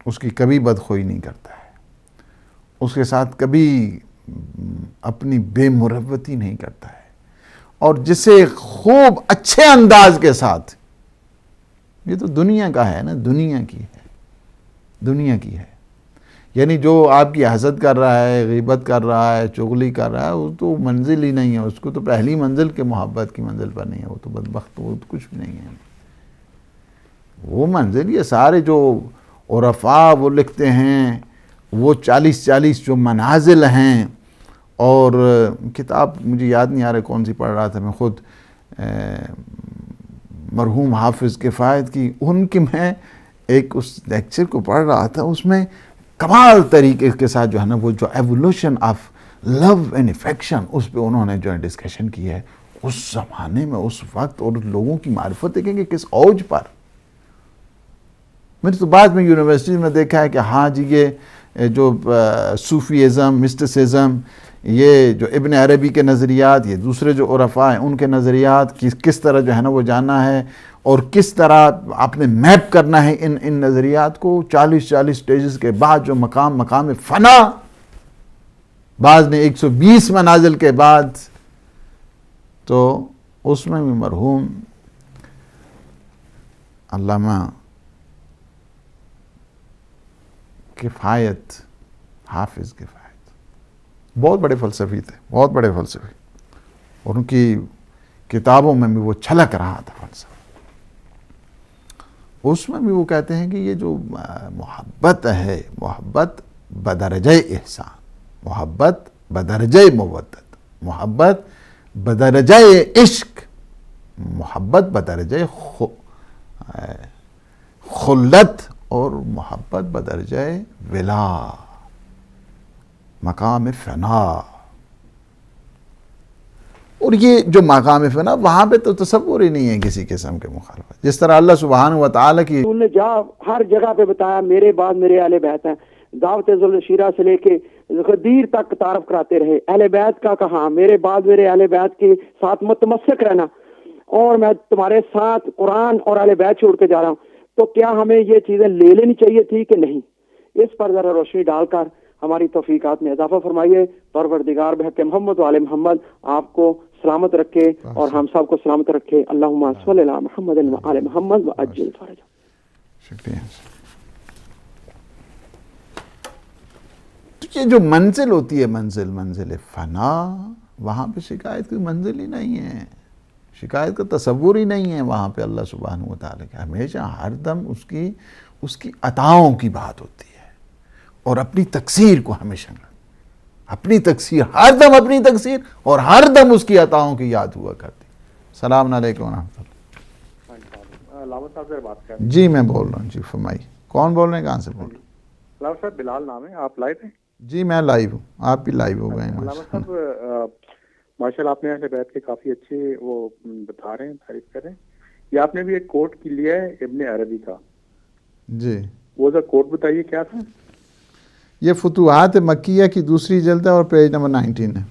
اس کی کبھی بدخوئی نہیں کرتا ہے, اس کے ساتھ کبھی اپنی بے مروتی نہیں کرتا ہے, اور جسے خوب اچھے انداز کے ساتھ, یہ تو دنیا کا ہے نا, دنیا کی ہے, یعنی جو آپ کی حسد کر رہا ہے, غیبت کر رہا ہے, چغلی کر رہا ہے, وہ تو منزل ہی نہیں ہے, اس کو تو پہلی منزل کے محبت کی منزل پر نہیں ہے, وہ تو بدبخت, وہ تو کچھ بھی نہیں ہے. وہ منزل یہ سارے جو عرفاء وہ لکھتے ہیں, وہ 40 جو منازل ہیں, اور کتاب مجھے یاد نہیں آ رہا کون سی پڑھ رہا تھا میں خود, مرحوم حافظ کفایت کی، ان کی میں ایک اس لیکچر کو پڑھ رہا تھا، اس میں کمال طریقے کے ساتھ جو ہے نا وہ جو evolution of love and affection اس پہ انہوں نے جو ہے ڈسکشن کی ہے، اس زمانے میں اس وقت، اور لوگوں کی معرفت دیکھیں کہ کس اوج پر. میں نے تو بعد میں یونیورسٹی میں دیکھا ہے کہ ہاں جی یہ جو صوفیزم، مسٹسزم، یہ جو ابن عربی کے نظریات، یہ دوسرے جو عرفاء ہیں ان کے نظریات کس طرح جو ہے نا وہ جاننا ہے اور کس طرح آپ نے میپ کرنا ہے ان نظریات کو. 40 سٹیجز کے بعد جو مقام فنا، بعض نے 120 منازل کے بعد، تو اس میں بھی مرحوم علامہ کفایت، حافظ کفایت بہت بڑے فلسفی تھے، بہت بڑے فلسفی، اور ان کی کتابوں میں بھی وہ چھلک رہا تھا فلسفہ. اس میں بھی وہ کہتے ہیں کہ یہ جو محبت ہے، محبت بدرجہ احسان، محبت بدرجہ مودت، محبت بدرجہ عشق، محبت بدرجہ خلت، اور محبت بدرجہ ولا، مقام فنا. اور یہ جو مقام فنا وہاں پہ تو تصور ہی نہیں ہے کسی قسم کے مخالفت. جس طرح اللہ سبحانہ و تعالیٰ کی انہوں نے ہر جگہ پہ بتایا میرے بعد میرے اہل بیت ہیں. دعوت ذوالشیرہ سے لے کے غدیر تک تعارف کراتے رہے. اہل بیت کا کہا میرے بعد میرے اہل بیت کے ساتھ متمسک رہنا، اور میں تمہارے ساتھ قرآن اور اہل بیت چھوڑ کے جا رہا ہوں. تو کیا ہمیں یہ چیزیں لے لینی چاہیے تھی کہ نہیں؟ اس پر ذرا روشنی ڈال کر ہماری توفیقات میں اضافہ فرمائیے. پروردگار بحق محمد و آل محمد آپ کو سلامت رکھے اور ہم سب کو سلامت رکھے. اللہم صلی علی محمد و آل محمد وعجل فرجہ. شکریہ. تو یہ جو منزل ہوتی ہے، منزل فنا، وہاں پہ شکایت کی منزل ہی نہیں ہے، شکایت کا تصور ہی نہیں ہے وہاں پہ اللہ سبحانہ و تعالیٰ کے. ہمیشہ ہر دم اس کی عطاؤں کی بات ہوتی ہے، اور اپنی تقصیر کو ہمیشہ، اپنی تقصیر، ہر دم اپنی تقصیر، اور ہر دم اس کی عطاؤں کی یاد ہوا کرتی. السلام علیکم ورحمۃ اللہ. علامہ صاحب سے بات کر رہے ہیں؟ جی میں بول رہا ہوں. جی فرمائیے، کون بول رہے ہیں، کہاں سے بول رہے ہیں؟ علامہ صاحب بلال نام ہے. آپ لائیو ہیں؟ جی میں لائیو ہوں، آپ بھی لائیو ہو گئے ہیں. علامہ صاحب ماشاء اللہ آپ نے اہل بیت کے کافی اچھے وہ بتا رہے ہیں، تعریف کر رہے ہیں. یہ آپ نے بھی ایک کوٹ کی لیا ہے ابن عربی کا. جی وہ ذرا کوٹ بتائیے کیا تھا. یہ فتوحات مکیہ کی دوسری جلد ہے اور پیج نمبر 19 ہے.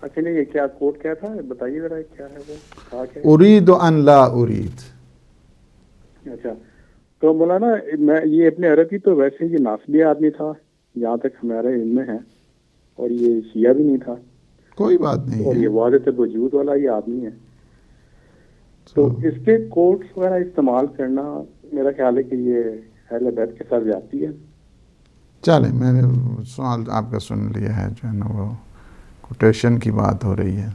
اچھا نہیں، یہ کیا کوٹ کیا تھا بتائیے ذرا، کیا ہے وہ، کہا کیا؟ ارید ان لا ارید. اچھا تو مولانا میں یہ ابن عربی تو ویسے یہ ناصبی آدمی تھا جہاں تک ہمارے علم میں ہے، اور یہ شیعہ بھی نہیں تھا. کوئی بات نہیں اور ہے. یہ واضح وجود والا یہ آدمی ہے. تو اس کے کوٹس وغیرہ استعمال کرنا میرا خیال ہے کہ یہ اہل بیت کے ساتھ زیادتی ہے. چلیں، میں نے سوال آپ کا سن لیا ہے، جو ہے نا وہ کوٹیشن کی بات ہو رہی ہے.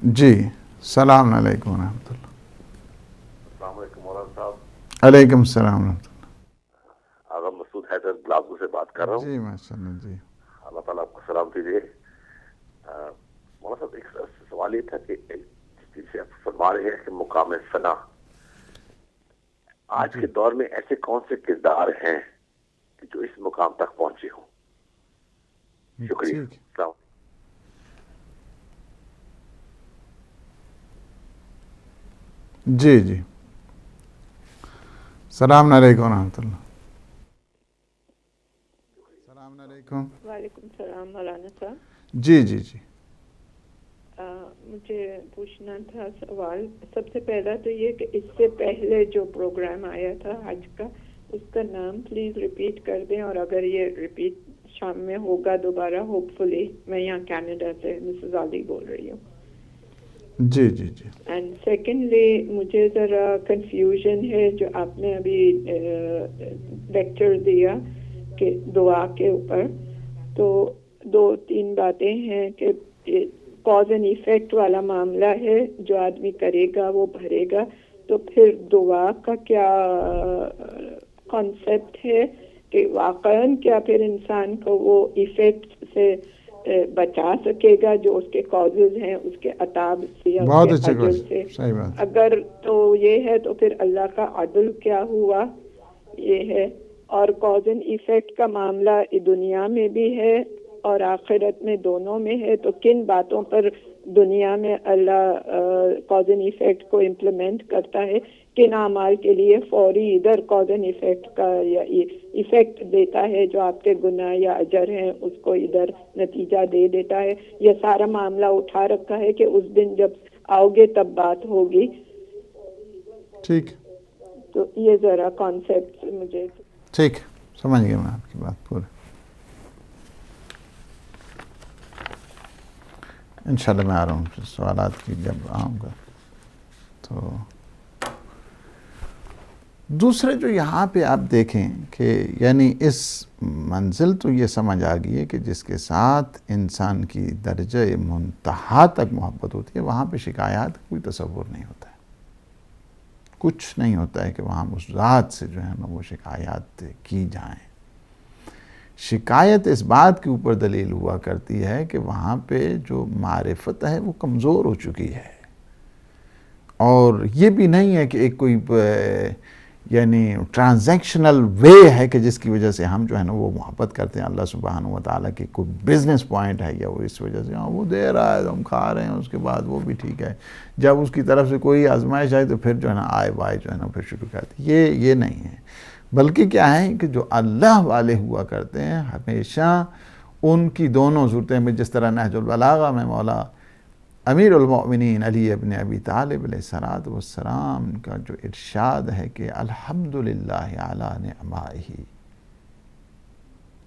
جی السلام علیکم ورحمۃ اللہ. السلام علیکم مولانا صاحب. علیکم السلام ورحمۃ اللہ. آغا مسعود حیدر گلابگو سے بات کر رہا ہوں. جی ماشاء اللہ. جی اللہ تعالیٰ آپ کو سلام دیجیے. مولانا صاحب ایک سوال یہ تھا کہ جس چیز سے آپ فرما رہے ہیں کہ مقام فنا، آج کے دور میں ایسے کون سے کردار ہیں کہ جو اس مقام تک پہنچے ہوں؟ شکریہ. السلام. جی جی السلام علیکم ورحمۃ اللہ. السلام علیکم. وعلیکم السلام مولانا صاحب. جی جی جی مجھے پوچھنا تھا سوال. سب سے پہلا تو یہ کہ اس سے پہلے جو پروگرام آیا تھا حج کا، اس کا نام پلیز ریپیٹ کر دیں، اور اگر یہ ریپیٹ شام میں ہوگا دوبارہ ہوپ فلی. میں یہاں کینیڈا سے مسز علی بول رہی ہوں. جی جی جی. اینڈ سیکنڈلی مجھے ذرا کنفیوژن ہے جو آپ نے ابھی لیکچر دیا کہ دعا کے اوپر، تو 2-3 باتیں ہیں کہ کاز اینڈ ایفیکٹ والا معاملہ ہے، جو آدمی کرے گا وہ بھرے گا. تو پھر دعا کا کیا کانسیپٹ ہے کہ واقعاً کیا پھر انسان کو وہ ایفیکٹ سے بچا سکے گا جو اس کے کازز ہیں اس کے عطاب سے یا بہت اس کے اچھے اجر سے. صحیح بات. اگر تو یہ ہے تو پھر اللہ کا عدل کیا ہوا یہ ہے. اور کاز اینڈ ایفیکٹ کا معاملہ دنیا میں بھی ہے اور آخرت میں دونوں میں ہے. تو کن باتوں پر دنیا میں اللہ کاز اینڈ ایفیکٹ کو امپلیمنٹ کرتا ہے, کن اعمال کے لیے فوری ادھر کاز اینڈ ایفیکٹ کا یا ایفیکٹ دیتا ہے جو آپ کے گناہ یا اجر ہیں اس کو ادھر نتیجہ دے دیتا ہے. یہ سارا معاملہ اٹھا رکھا ہے کہ اس دن جب آؤ گے تب بات ہوگی. ٹھیک, تو یہ ذرا کانسیپٹ مجھے ٹھیک سمجھ گیا میں آپ کی بات پوری. انشاءاللہ میں آ رہا ہوں پھر سوالات کی جب آؤں گا. تو دوسرے جو یہاں پہ آپ دیکھیں کہ یعنی اس منزل تو یہ سمجھ آ گئی ہے کہ جس کے ساتھ انسان کی درجہ منتہا تک محبت ہوتی ہے وہاں پہ شکایات کا کوئی تصور نہیں ہوتا ہے. کچھ نہیں ہوتا ہے کہ وہاں اس ذات سے جو ہے نا وہ شکایات کی جائیں. شکایت اس بات کے اوپر دلیل ہوا کرتی ہے کہ وہاں پہ جو معرفت ہے وہ کمزور ہو چکی ہے. اور یہ بھی نہیں ہے کہ ایک کوئی یعنی ٹرانزیکشنل وے ہے کہ جس کی وجہ سے ہم جو ہے نا وہ محبت کرتے ہیں اللہ سبحانہ و تعالیٰ کی. کوئی بزنس پوائنٹ ہے یا وہ اس وجہ سے وہ دے رہا ہے ہم کھا رہے ہیں اس کے بعد وہ بھی ٹھیک ہے. جب اس کی طرف سے کوئی آزمائش آئے تو پھر جو ہے نا آئے بائے جو ہے نا پھر شروع کرتے. یہ نہیں ہے, بلکہ کیا ہے کہ جو اللہ والے ہوا کرتے ہیں ہمیشہ ان کی دونوں صورتیں میں, جس طرح نہج البلاغہ میں مولا امیر المؤمنین علی ابن ابی طالب علیہ السلام کا جو ارشاد ہے کہ الحمدللہ علی نعمائہ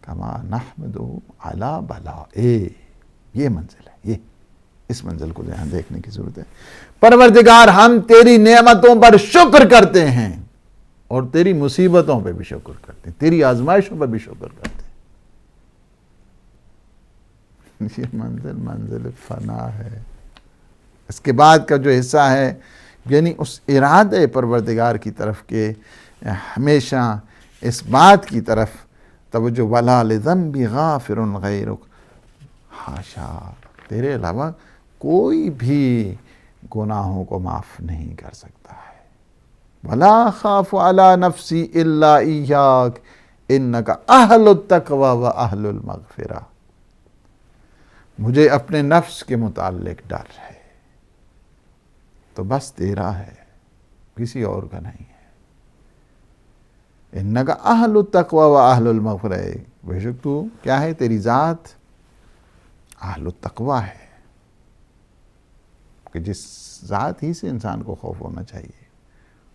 کما نحمدہ علی بلائہ, یہ منزل ہے. اس منزل کو دیکھنے کی ضرورت ہے. پروردگار ہم تیری نعمتوں پر شکر کرتے ہیں اور تیری مصیبتوں پہ بھی شکر کرتے ہیں, تیری آزمائشوں پر بھی شکر کرتے ہیں. یہ منزل فنا ہے. اس کے بعد کا جو حصہ ہے یعنی اس ارادہ پروردگار کی طرف کہ ہمیشہ اس بات کی طرف توجہ وَلَا لِذَنْبِ غَافِرٌ غَيْرُكَ, حاشا تیرے علاوہ کوئی بھی گناہوں کو معاف نہیں کر سکتا ہے. وَلَا خَافُ عَلَى نَفْسِي إِلَّا إِيَّاكَ إِنَّكَ أَهْلُ التَّقْوَى وَأَهْلُ الْمَغْفِرَةِ, مجھے اپنے نفس کے متعلق ڈر ہے تو بس تیرا ہے, کسی اور کا نہیں ہے. اِنَّكَ أَهْلُ التَّقْوَى وَأَهْلُ الْمَغْفِرَةِ, بے شک تو کیا ہے, تیری ذات اہل التقوی ہے کہ جس ذات ہی سے انسان کو خوف ہونا چاہیے,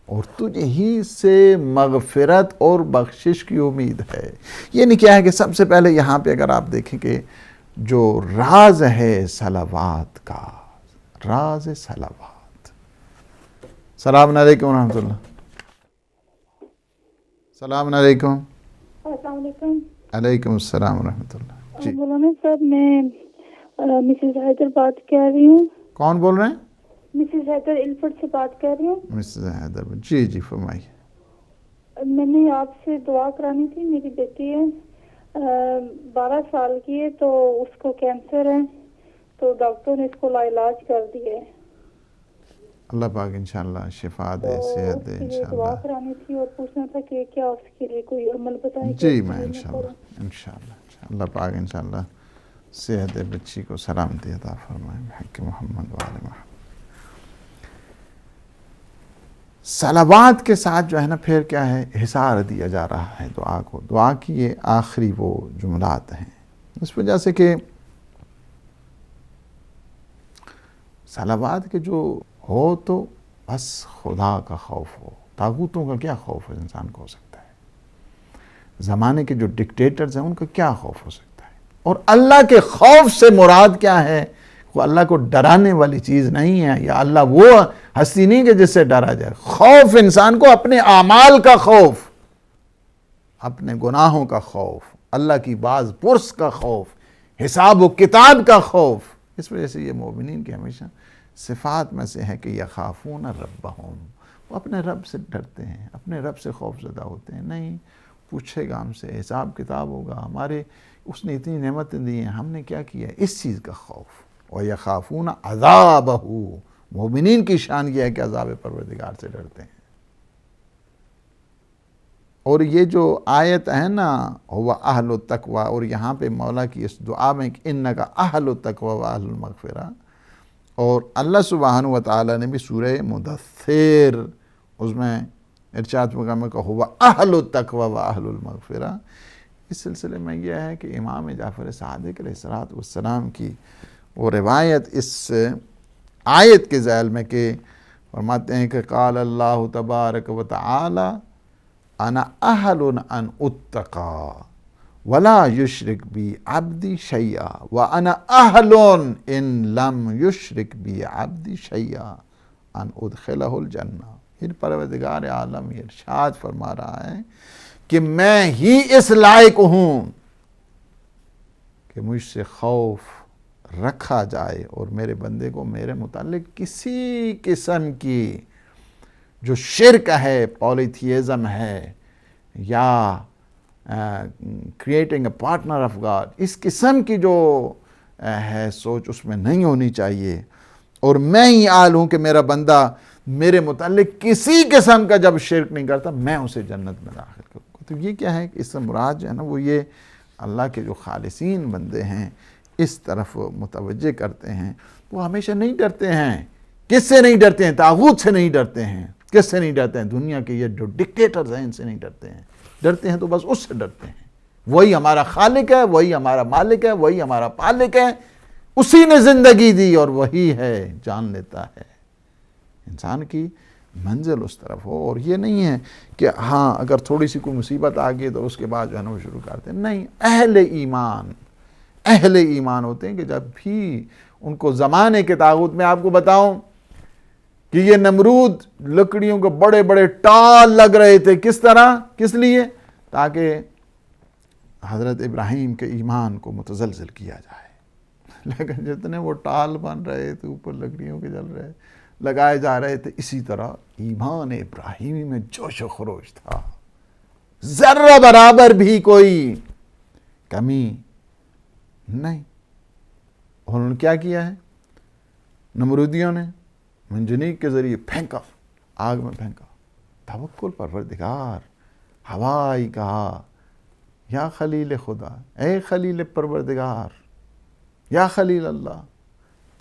اور تجھ ہی سے مغفرت اور بخشش کی امید ہے. یعنی کیا ہے کہ سب سے پہلے یہاں پہ اگر آپ دیکھیں کہ جو راز ہے صلوات کا, راز صلوات. السلام علیکم ورحمۃ اللہ. السلام علیکم. السلام علیکم. علیکم السلام ورحمۃ اللہ. جی مولانا صاحب میں مسز حیدر بات کر رہی ہوں. کون بول رہے ہیں؟ مسز حیدر الفٹ سے بات کر رہی ہوں. مسز حیدر, جی فرمائیے. میں نے آپ سے دعا کرانی تھی. میری بیٹی ہے 12 سال کی ہے, تو اس کو کینسر ہے, تو ڈاکٹر نے اس کو لاعلاج کر دیا ہے. اللہ پاک انشاءاللہ شفا دے, صحت دے انشاءاللہ. دعا کرانی تھی اور پوچھنا تھا کہ کیا اس کے لیے کوئی عمل بتائیں. جی میں انشاءاللہ اللہ پاک انشاءاللہ صحت دے, بچی کو سلامتی عطا فرمائے بحق محمد و آل محمد. صلوات کے ساتھ جو ہے نا پھر کیا ہے, حصار دیا جا رہا ہے دعا کو. دعا کی یہ آخری وہ جملات ہیں, اس وجہ سے کہ صلوات کے جو ہو تو بس خدا کا خوف ہو, طاغوتوں کا کیا خوف انسان کو ہو سکتا ہے, زمانے کے جو ڈکٹیٹرز ہیں ان کا کیا خوف ہو سکتا ہے. اور اللہ کے خوف سے مراد کیا ہے, وہ اللہ کو ڈرانے والی چیز نہیں ہے, یا اللہ وہ ہستی نہیں کہ جس سے ڈرا جائے. خوف انسان کو اپنے اعمال کا خوف, اپنے گناہوں کا خوف, اللہ کی باز پرس کا خوف, حساب و کتاب کا خوف. اس وجہ سے یہ مومنین کی ہمیشہ صفات میں سے ہے کہ یخافون ربہم, وہ اپنے رب سے ڈرتے ہیں, اپنے رب سے خوف زدہ ہوتے ہیں. نہیں پوچھے گا ہم سے, حساب کتاب ہوگا, ہمارے اس نے اتنی نعمتیں دی ہیں، ہم نے کیا کیا ہے؟ اس چیز کا خوف. وَيَخَافُونَ عَذَابَهُ، مومنین کی شان یہ ہے کہ عذاب پروردگار سے ڈرتے ہیں. اور یہ جو آیت ہے نا هُوَ أَهْلُ التَّقْوَى، اور یہاں پہ مولا کی اس دعا میں کہ إِنَّكَ أَهْلُ التَّقْوَى وَأَهْلُ الْمَغْفِرَةِ، اور اللہ سبحانہ وتعالی نے بھی سورہ مدثر اس میں ارشاد مقام کہ هُوَ أَهْلُ التَّقْوَى وَأَهْلُ الْمَغْفِرَةِ. اس سلسلے میں یہ ہے کہ امام جعفر صادق علیہ السلام کی وہ روایت اس آیت کے ذیل میں کہ فرماتے ہیں کہ قال اللہ تبارک و تعالی انا اہل ان اتقا ولا یشرک بی عبدی شیئا وانا اہل ان لم یشرک بی عبدی شیئا ان ادخلہ الجنہ. پھر پروردگار عالم یہ ارشاد فرما رہا ہے کہ میں ہی اس لائق ہوں کہ مجھ سے خوف رکھا جائے اور میرے بندے کو میرے متعلق کسی قسم کی جو شرک ہے، پولیتھیزم ہے، یا creating a partner of God, اس قسم کی جو ہے سوچ اس میں نہیں ہونی چاہیے. اور میں ہی آل ہوں کہ میرا بندہ میرے متعلق کسی قسم کا جب شرک نہیں کرتا میں اسے جنت میں داخل کروں. تو یہ کیا ہے کہ اس سے مراد جو ہے نا وہ یہ اللہ کے جو خالصین بندے ہیں اس طرف متوجہ کرتے ہیں. وہ ہمیشہ نہیں ڈرتے ہیں. کس سے نہیں ڈرتے ہیں؟ طاغوت سے نہیں ڈرتے ہیں. کس سے نہیں ڈرتے ہیں؟ دنیا کے یہ جو ڈکٹیٹرز ہیں ان سے نہیں ڈرتے ہیں. ڈرتے ہیں تو بس اس سے ڈرتے ہیں. وہی ہمارا خالق ہے، وہی ہمارا مالک ہے، وہی ہمارا پالک ہے، اسی نے زندگی دی اور وہی ہے جان لیتا ہے. انسان کی منزل اس طرف ہو، اور یہ نہیں ہے کہ ہاں اگر تھوڑی سی کوئی مصیبت آ گئی تو اس کے بعد جو ہے نا وہ شروع کرتے ہیں. نہیں، اہل ایمان ہوتے ہیں کہ جب بھی ان کو زمانے کے طاغوت میں آپ کو بتاؤں کہ یہ نمرود لکڑیوں کے بڑے بڑے ٹال لگ رہے تھے. کس طرح؟ کس لیے؟ تاکہ حضرت ابراہیم کے ایمان کو متزلزل کیا جائے. لیکن جتنے وہ ٹال بن رہے تھے اوپر لکڑیوں کے جل رہے لگائے جا رہے تھے، اسی طرح ایمان ابراہیمی میں جوش و خروش تھا. ذرہ برابر بھی کوئی کمی نہیں. انہوں نے کیا کیا ہے؟ نمرودیوں نے منجنیق کے ذریعے پھینکا، آگ میں پھینکا. توکل پروردگار، ہوائی کہا یا خلیل خدا، اے خلیل پروردگار، یا خلیل اللہ،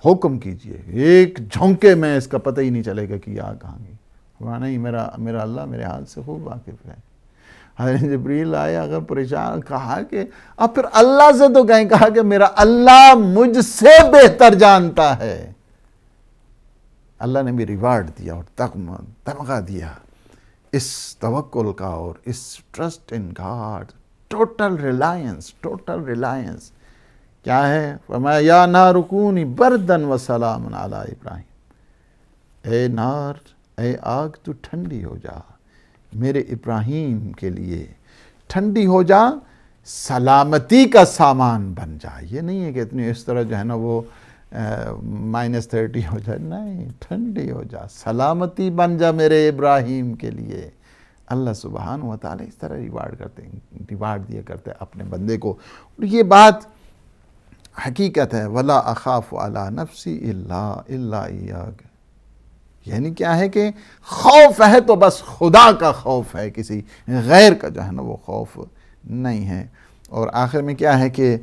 حکم کیجئے. ایک جھونکے میں اس کا پتہ ہی نہیں چلے گا کہ یہ آگ کہاں گئی. نہیں، میرا اللہ میرے حال سے خوب واقف ہے. حضرت جبریل آئے اگر پریشان، کہا کہ اب پھر اللہ سے تو کہیں، کہا کہ میرا اللہ مجھ سے بہتر جانتا ہے. اللہ نے بھی ریوارڈ دیا اور تمغہ دیا اس توکل کا اور اس trust in God. Total reliance کیا ہے؟ فرمایا یا نار کونی بردن و سلام علی ابراہیم. اے نار، اے آگ تو ٹھنڈی ہو جا، میرے ابراہیم کے لیے ٹھنڈی ہو جا، سلامتی کا سامان بن جا. یہ نہیں ہے کہ اتنی اس طرح جو ہے نا وہ -30 ہو جائے. نہیں، ٹھنڈی ہو جا، سلامتی بن جا میرے ابراہیم کے لیے. اللہ سبحانہ و تعالی اس طرح ریوارڈ دیا کرتے ہیں اپنے بندے کو. اور یہ بات حقیقت ہے. وَلَا أَخَافُ عَلَى نَفْسِي إِلَّا إِيَّاكَ. یعنی کیا ہے کہ خوف ہے تو بس خدا کا خوف ہے، کسی غیر کا جو ہے نا وہ خوف نہیں ہے. اور آخر میں کیا ہے کہ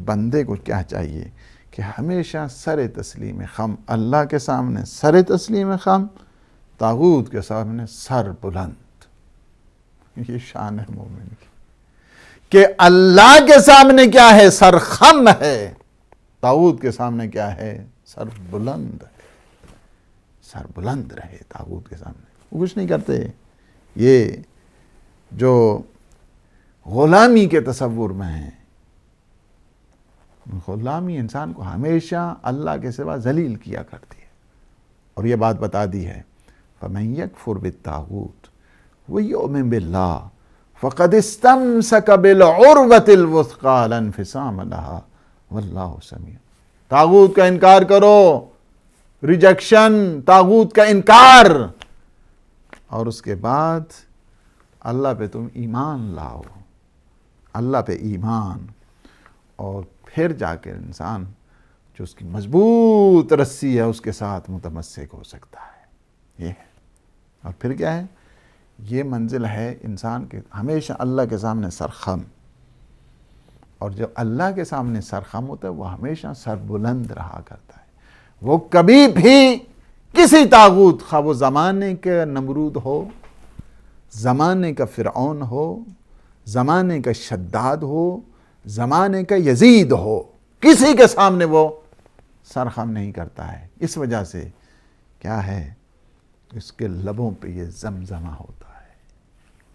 بندے کو کیا چاہیے کہ ہمیشہ سر تسلیم خم، اللہ کے سامنے سر تسلیم خم، طاغوت کے سامنے سر بلند. یہ شان ہے مومن کی کہ اللہ کے سامنے کیا ہے؟ سر خم ہے. طاغوت کے سامنے کیا ہے؟ سر بلند ہے. سر بلند رہے طاغوت کے سامنے. وہ کچھ نہیں کرتے. یہ جو غلامی کے تصور میں ہیں، غلامی انسان کو ہمیشہ اللہ کے سوا ذلیل کیا کرتی ہے. اور یہ بات بتا دی ہے فَمَنْ يَكْفُرْ بِالطَّاغُوتِ وَيُؤْمِنْ بِاللَّهِ فَقَدْ اسْتَمْسَكَ بِالْعُرْوَةِ الْوُثْقَىٰ لَا انْفِصَامَ لَهَا وَاللَّهُ سَمِيعٌ. طاغوت کا انکار کرو، ریجیکشن، طاغوت کا انکار، اور اس کے بعد اللہ پہ تم ایمان لاؤ. اللہ پہ ایمان. اور پھر جا کر انسان جو اس کی مضبوط رسی ہے اس کے ساتھ متمسک ہو سکتا ہے. یہ ہے. اور پھر کیا ہے؟ یہ منزل ہے انسان کے ہمیشہ اللہ کے سامنے سرخم. اور جب اللہ کے سامنے سرخم ہوتا ہے وہ ہمیشہ سر بلند رہا کرتا ہے. وہ کبھی بھی کسی طاغوت، خواہ وہ زمانے کا نمرود ہو، زمانے کا فرعون ہو، زمانے کا شداد ہو، زمانے کا یزید ہو، کسی کے سامنے وہ سرخم نہیں کرتا ہے. اس وجہ سے کیا ہے؟ اس کے لبوں پہ یہ زمزمہ ہوتا ہے،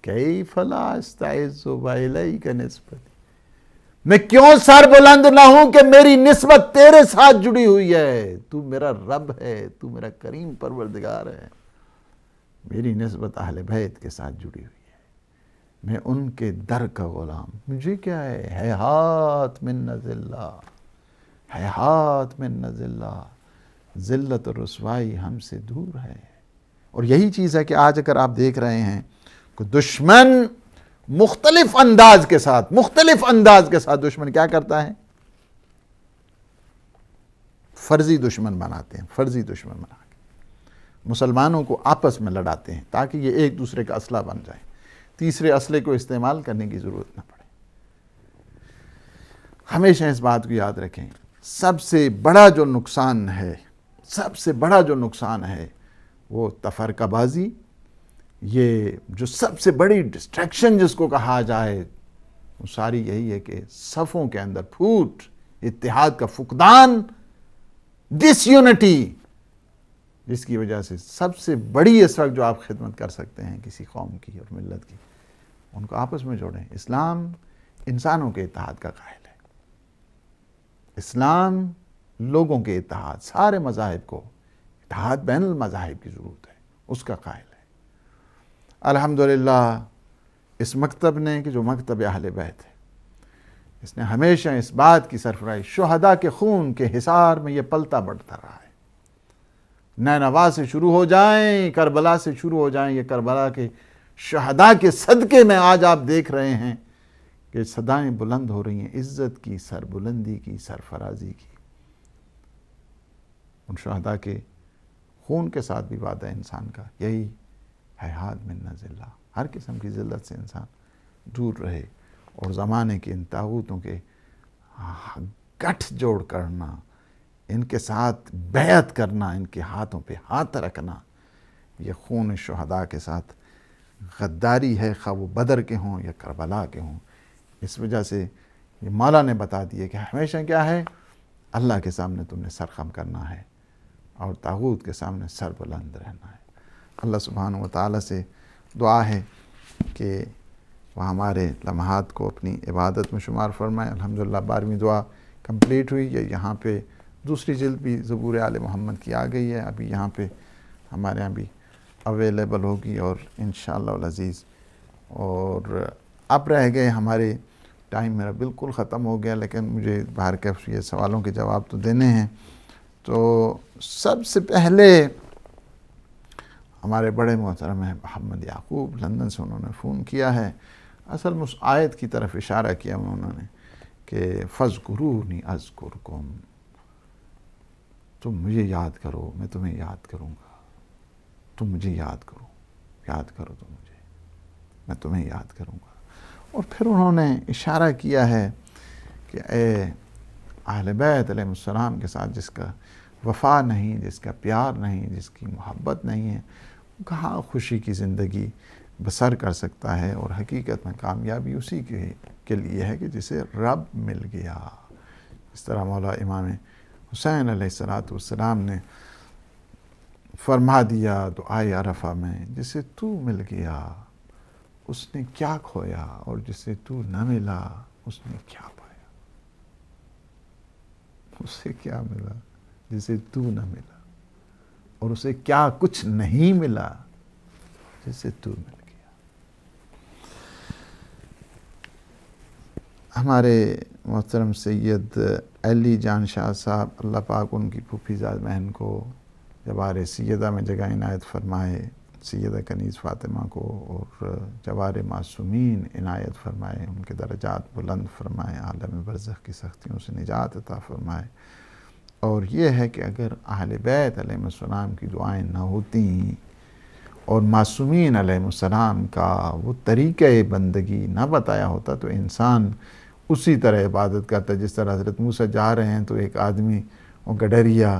کیف لا استعز والیک نسبتی، میں کیوں سر بلند نہ ہوں کہ میری نسبت تیرے ساتھ جڑی ہوئی ہے. تو میرا رب ہے، تو میرا کریم پروردگار ہے. میری نسبت اہل بیت کے ساتھ جڑی ہوئی ہے. میں ان کے در کا غلام. مجھے کیا ہے؟ ہیہات من ذلہ، ہیہات من ذلہ. ذلت اور رسوائی ہم سے دور ہے. اور یہی چیز ہے کہ آج اگر آپ دیکھ رہے ہیں کہ دشمن مختلف انداز کے ساتھ دشمن کیا کرتا ہے؟ فرضی دشمن بناتے ہیں، فرضی دشمن بنا کے مسلمانوں کو آپس میں لڑاتے ہیں تاکہ یہ ایک دوسرے کا اسلحہ بن جائے، تیسرے اسلحے کو استعمال کرنے کی ضرورت نہ پڑے. ہمیشہ اس بات کو یاد رکھیں، سب سے بڑا جو نقصان ہے وہ تفرقہ بازی. یہ جو سب سے بڑی ڈسٹریکشن جس کو کہا جائے وہ ساری یہی ہے کہ صفوں کے اندر پھوٹ، اتحاد کا فقدان، ڈس یونٹی، جس کی وجہ سے سب سے بڑی اس وقت جو آپ خدمت کر سکتے ہیں کسی قوم کی اور ملت کی، ان کو آپس میں جوڑیں. اسلام انسانوں کے اتحاد کا قائل ہے. اسلام لوگوں کے اتحاد، سارے مذاہب کو اتحاد، بین المذاہب کی ضرورت ہے، اس کا قائل ہے. الحمدللہ اس مکتب نے کہ جو مکتب اہل بیت ہے، اس نے ہمیشہ اس بات کی سرفرائی، شہداء کے خون کے حصار میں یہ پلتا بڑھتا رہا ہے. نینوا سے شروع ہو جائیں، کربلا سے شروع ہو جائیں، یہ کربلا کے شہداء کے صدقے میں آج آپ دیکھ رہے ہیں کہ صدائیں بلند ہو رہی ہیں، عزت کی، سربلندی کی، سرفرازی کی. ان شہداء کے خون کے ساتھ بھی وعدہ انسان کا یہی ہیہات من ذلہ، ہر قسم کی ذلت سے انسان دور رہے اور زمانے کے ان طاغوتوں کے گٹھ جوڑ کرنا، ان کے ساتھ بیعت کرنا، ان کے ہاتھوں پہ ہاتھ رکھنا، یہ خون شہداء کے ساتھ غداری ہے، خواہ وہ بدر کے ہوں یا کربلا کے ہوں. اس وجہ سے یہ مولا نے بتا دیا کہ ہمیشہ کیا ہے؟ اللہ کے سامنے تم نے سرخم کرنا ہے اور طاغوت کے سامنے سر بلند رہنا ہے. اللہ سبحانہ و تعالیٰ سے دعا ہے کہ وہ ہمارے لمحات کو اپنی عبادت میں شمار فرمائے. الحمدللہ 12ویں دعا کمپلیٹ ہوئی. یہ یہاں پہ دوسری جلد بھی زبور آل محمد کی آ گئی ہے، ابھی یہاں پہ ہمارے یہاں بھی اویلیبل ہوگی اور انشاءاللہ العزیز. اور اب رہ گئے ہمارے ٹائم میرا بالکل ختم ہو گیا، لیکن مجھے باہر کے یہ سوالوں کے جواب تو دینے ہیں. تو سب سے پہلے ہمارے بڑے محترم ہیں محمد یعقوب، لندن سے انہوں نے فون کیا ہے. اصل آیت کی طرف اشارہ کیا انہوں نے کہ فَاذْكُرُونِي أَذْكُرْكُمْ، تم مجھے یاد کرو میں تمہیں یاد کروں گا. تم مجھے یاد کرو تم مجھے، میں تمہیں یاد کروں گا. اور پھر انہوں نے اشارہ کیا ہے کہ اے اہل بیت علیہ السلام کے ساتھ جس کا وفا نہیں، جس کا پیار نہیں، جس کی محبت نہیں ہے، کہاں خوشی کی زندگی بسر کر سکتا ہے. اور حقیقت میں کامیابی اسی کے لیے ہے کہ جسے رب مل گیا. اس طرح مولا امام حسین علیہ السلام نے فرما دیا دعائے عرفہ میں، جسے تو مل گیا اس نے کیا کھویا، اور جسے تو نہ ملا اس نے کیا پایا. اسے کیا ملا جسے تو نہ ملا، اور اسے کیا کچھ نہیں ملا جسے تو مل گیا. ہمارے محترم سید علی جان شاہ صاحب، اللہ پاک ان کی پھوپھی زاد بہن کو جبار سیدہ میں جگہ عنایت فرمائے. سیدہ کنیز فاطمہ کو اور جوار معصومین عنایت فرمائے، ان کے درجات بلند فرمائے، عالم برزخ کی سختیوں سے نجات عطا فرمائے۔ اور یہ ہے کہ اگر اہل بیت علیہ السلام کی دعائیں نہ ہوتیں اور معصومین علیہ السلام کا وہ طریقہ بندگی نہ بتایا ہوتا تو انسان اسی طرح عبادت کرتا، جس طرح حضرت موسیٰ جا رہے ہیں تو ایک آدمی وہ گڈریا،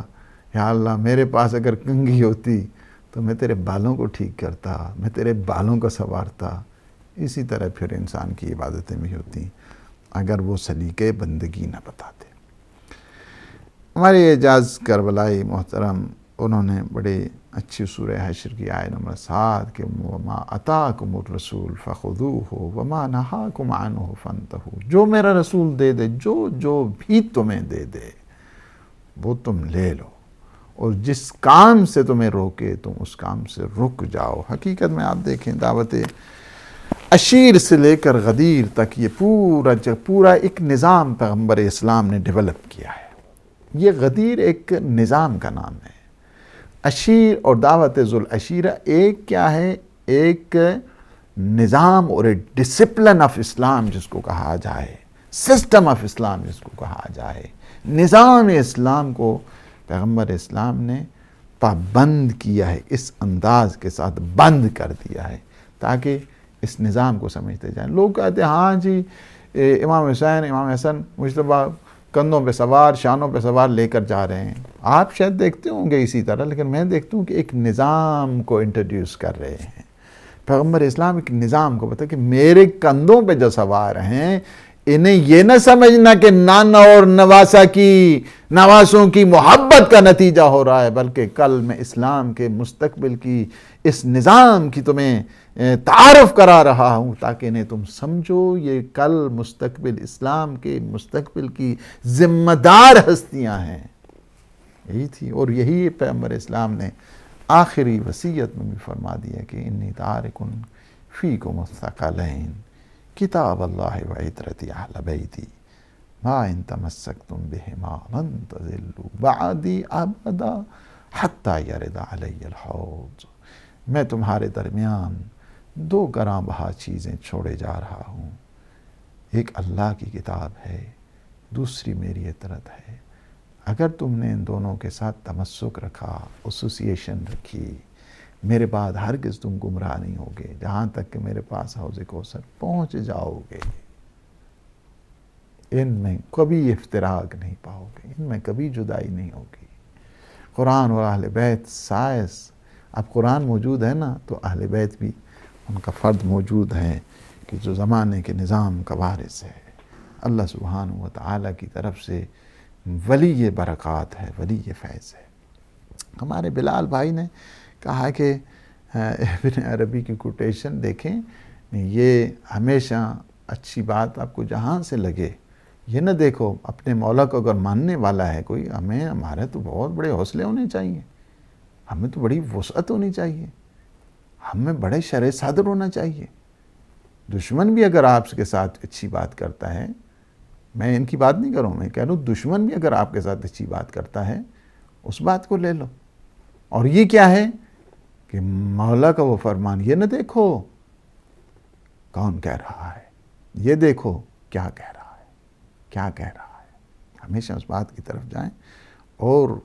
یا اللہ میرے پاس اگر کنگھی ہوتی تو میں تیرے بالوں کو ٹھیک کرتا، میں تیرے بالوں کو سنوارتا۔ اسی طرح پھر انسان کی عبادتیں بھی ہوتی اگر وہ سلیقے بندگی نہ بتاتے۔ ہمارے اعجاز کربلائی محترم انہوں نے بڑے اچھی سورہ حشر کی آیت نمبر 7 کہ وَمَا أَتَاكُمُ الرَّسُولُ فَخُذُوهُ وَمَا نَهَاكُمْ عَنْهُ فَانْتَهُوا، جو میرا رسول دے دے، جو بھی تمہیں دے دے وہ تم لے لو، اور جس کام سے تمہیں روکے تم اس کام سے رک جاؤ۔ حقیقت میں آپ دیکھیں دعوت عشیر سے لے کر غدیر تک یہ پورا ایک نظام پیغمبر اسلام نے ڈیولپ کیا ہے۔ یہ غدیر ایک نظام کا نام ہے۔ عشیر اور دعوت ذوالعشیرہ ایک کیا ہے؟ ایک نظام اور ایک ڈسپلن آف اسلام جس کو کہا جائے، سسٹم آف اسلام جس کو کہا جائے، نظام اسلام کو پیغمبر اسلام نے پابند کیا ہے، اس انداز کے ساتھ بند کر دیا ہے تاکہ اس نظام کو سمجھتے جائیں۔ لوگ کہتے ہیں ہاں جی امام حسین امام حسن مجتبیٰ کندھوں پہ سوار، شانوں پہ سوار لے کر جا رہے ہیں۔ آپ شاید دیکھتے ہوں گے اسی طرح، لیکن میں دیکھتا ہوں کہ ایک نظام کو انٹروڈیوس کر رہے ہیں۔ پیغمبر اسلام ایک نظام کو بتا کہ میرے کندھوں پہ جو سوار ہیں انہیں یہ نہ سمجھنا کہ نانا اور نواسوں کی محبت کا نتیجہ ہو رہا ہے، بلکہ کل میں اسلام کے مستقبل کی اس نظام کی تمہیں تعارف کرا رہا ہوں تاکہ انہیں تم سمجھو یہ کل مستقبل اسلام کے مستقبل کی ذمہ دار ہستیاں ہیں۔ یہی تھی، اور یہی پیغمبر اسلام نے آخری وصیت میں بھی فرما دیا کہ انی تارک فیکم الثقلین کتاب اللہ و عترتی اہل بیتی ما ان تمسکتم بہما لن تضلوا بعدی ابدا حتی یرد علی الحوض۔ میں تمہارے درمیان دو گراں بہا چیزیں چھوڑے جا رہا ہوں، ایک اللہ کی کتاب ہے، دوسری میری عطرت ہے۔ اگر تم نے ان دونوں کے ساتھ تمسک رکھا، ایسوسیشن رکھی، میرے بعد ہرگز تم گمراہ نہیں ہوگے جہاں تک کہ میرے پاس حوض کوثر پہنچ جاؤ گے۔ ان میں کبھی افتراق نہیں پاؤ گے، ان میں کبھی جدائی نہیں ہوگی۔ قرآن اور اہل بیت سائز، اب قرآن موجود ہے نا تو اہل بیت بھی ان کا فرد موجود ہے کہ جو زمانے کے نظام کا وارث ہے، اللہ سبحانہ و تعالیٰ کی طرف سے ولی برکات ہے، ولی فیض ہے۔ ہمارے بلال بھائی نے کہا کہ ابن عربی کی کوٹیشن دیکھیں، یہ ہمیشہ اچھی بات آپ کو جہاں سے لگے، یہ نہ دیکھو اپنے مولا کو اگر ماننے والا ہے کوئی، ہمارے تو بہت بڑے حوصلے ہونے چاہیے، ہمیں تو بڑی وسعت ہونی چاہیے، ہمیں بڑے شرح صدر ہونا چاہیے۔ دشمن بھی اگر آپ کے ساتھ اچھی بات کرتا ہے، میں ان کی بات نہیں کروں، میں کہہ رہا ہوں دشمن بھی اگر آپ کے ساتھ اچھی بات کرتا ہے اس بات کو لے لو۔ اور یہ کیا ہے کہ مولا کا وہ فرمان، یہ نہ دیکھو کون کہہ رہا ہے، یہ دیکھو کیا کہہ رہا ہے، کیا کہہ رہا ہے۔ ہمیشہ اس بات کی طرف جائیں، اور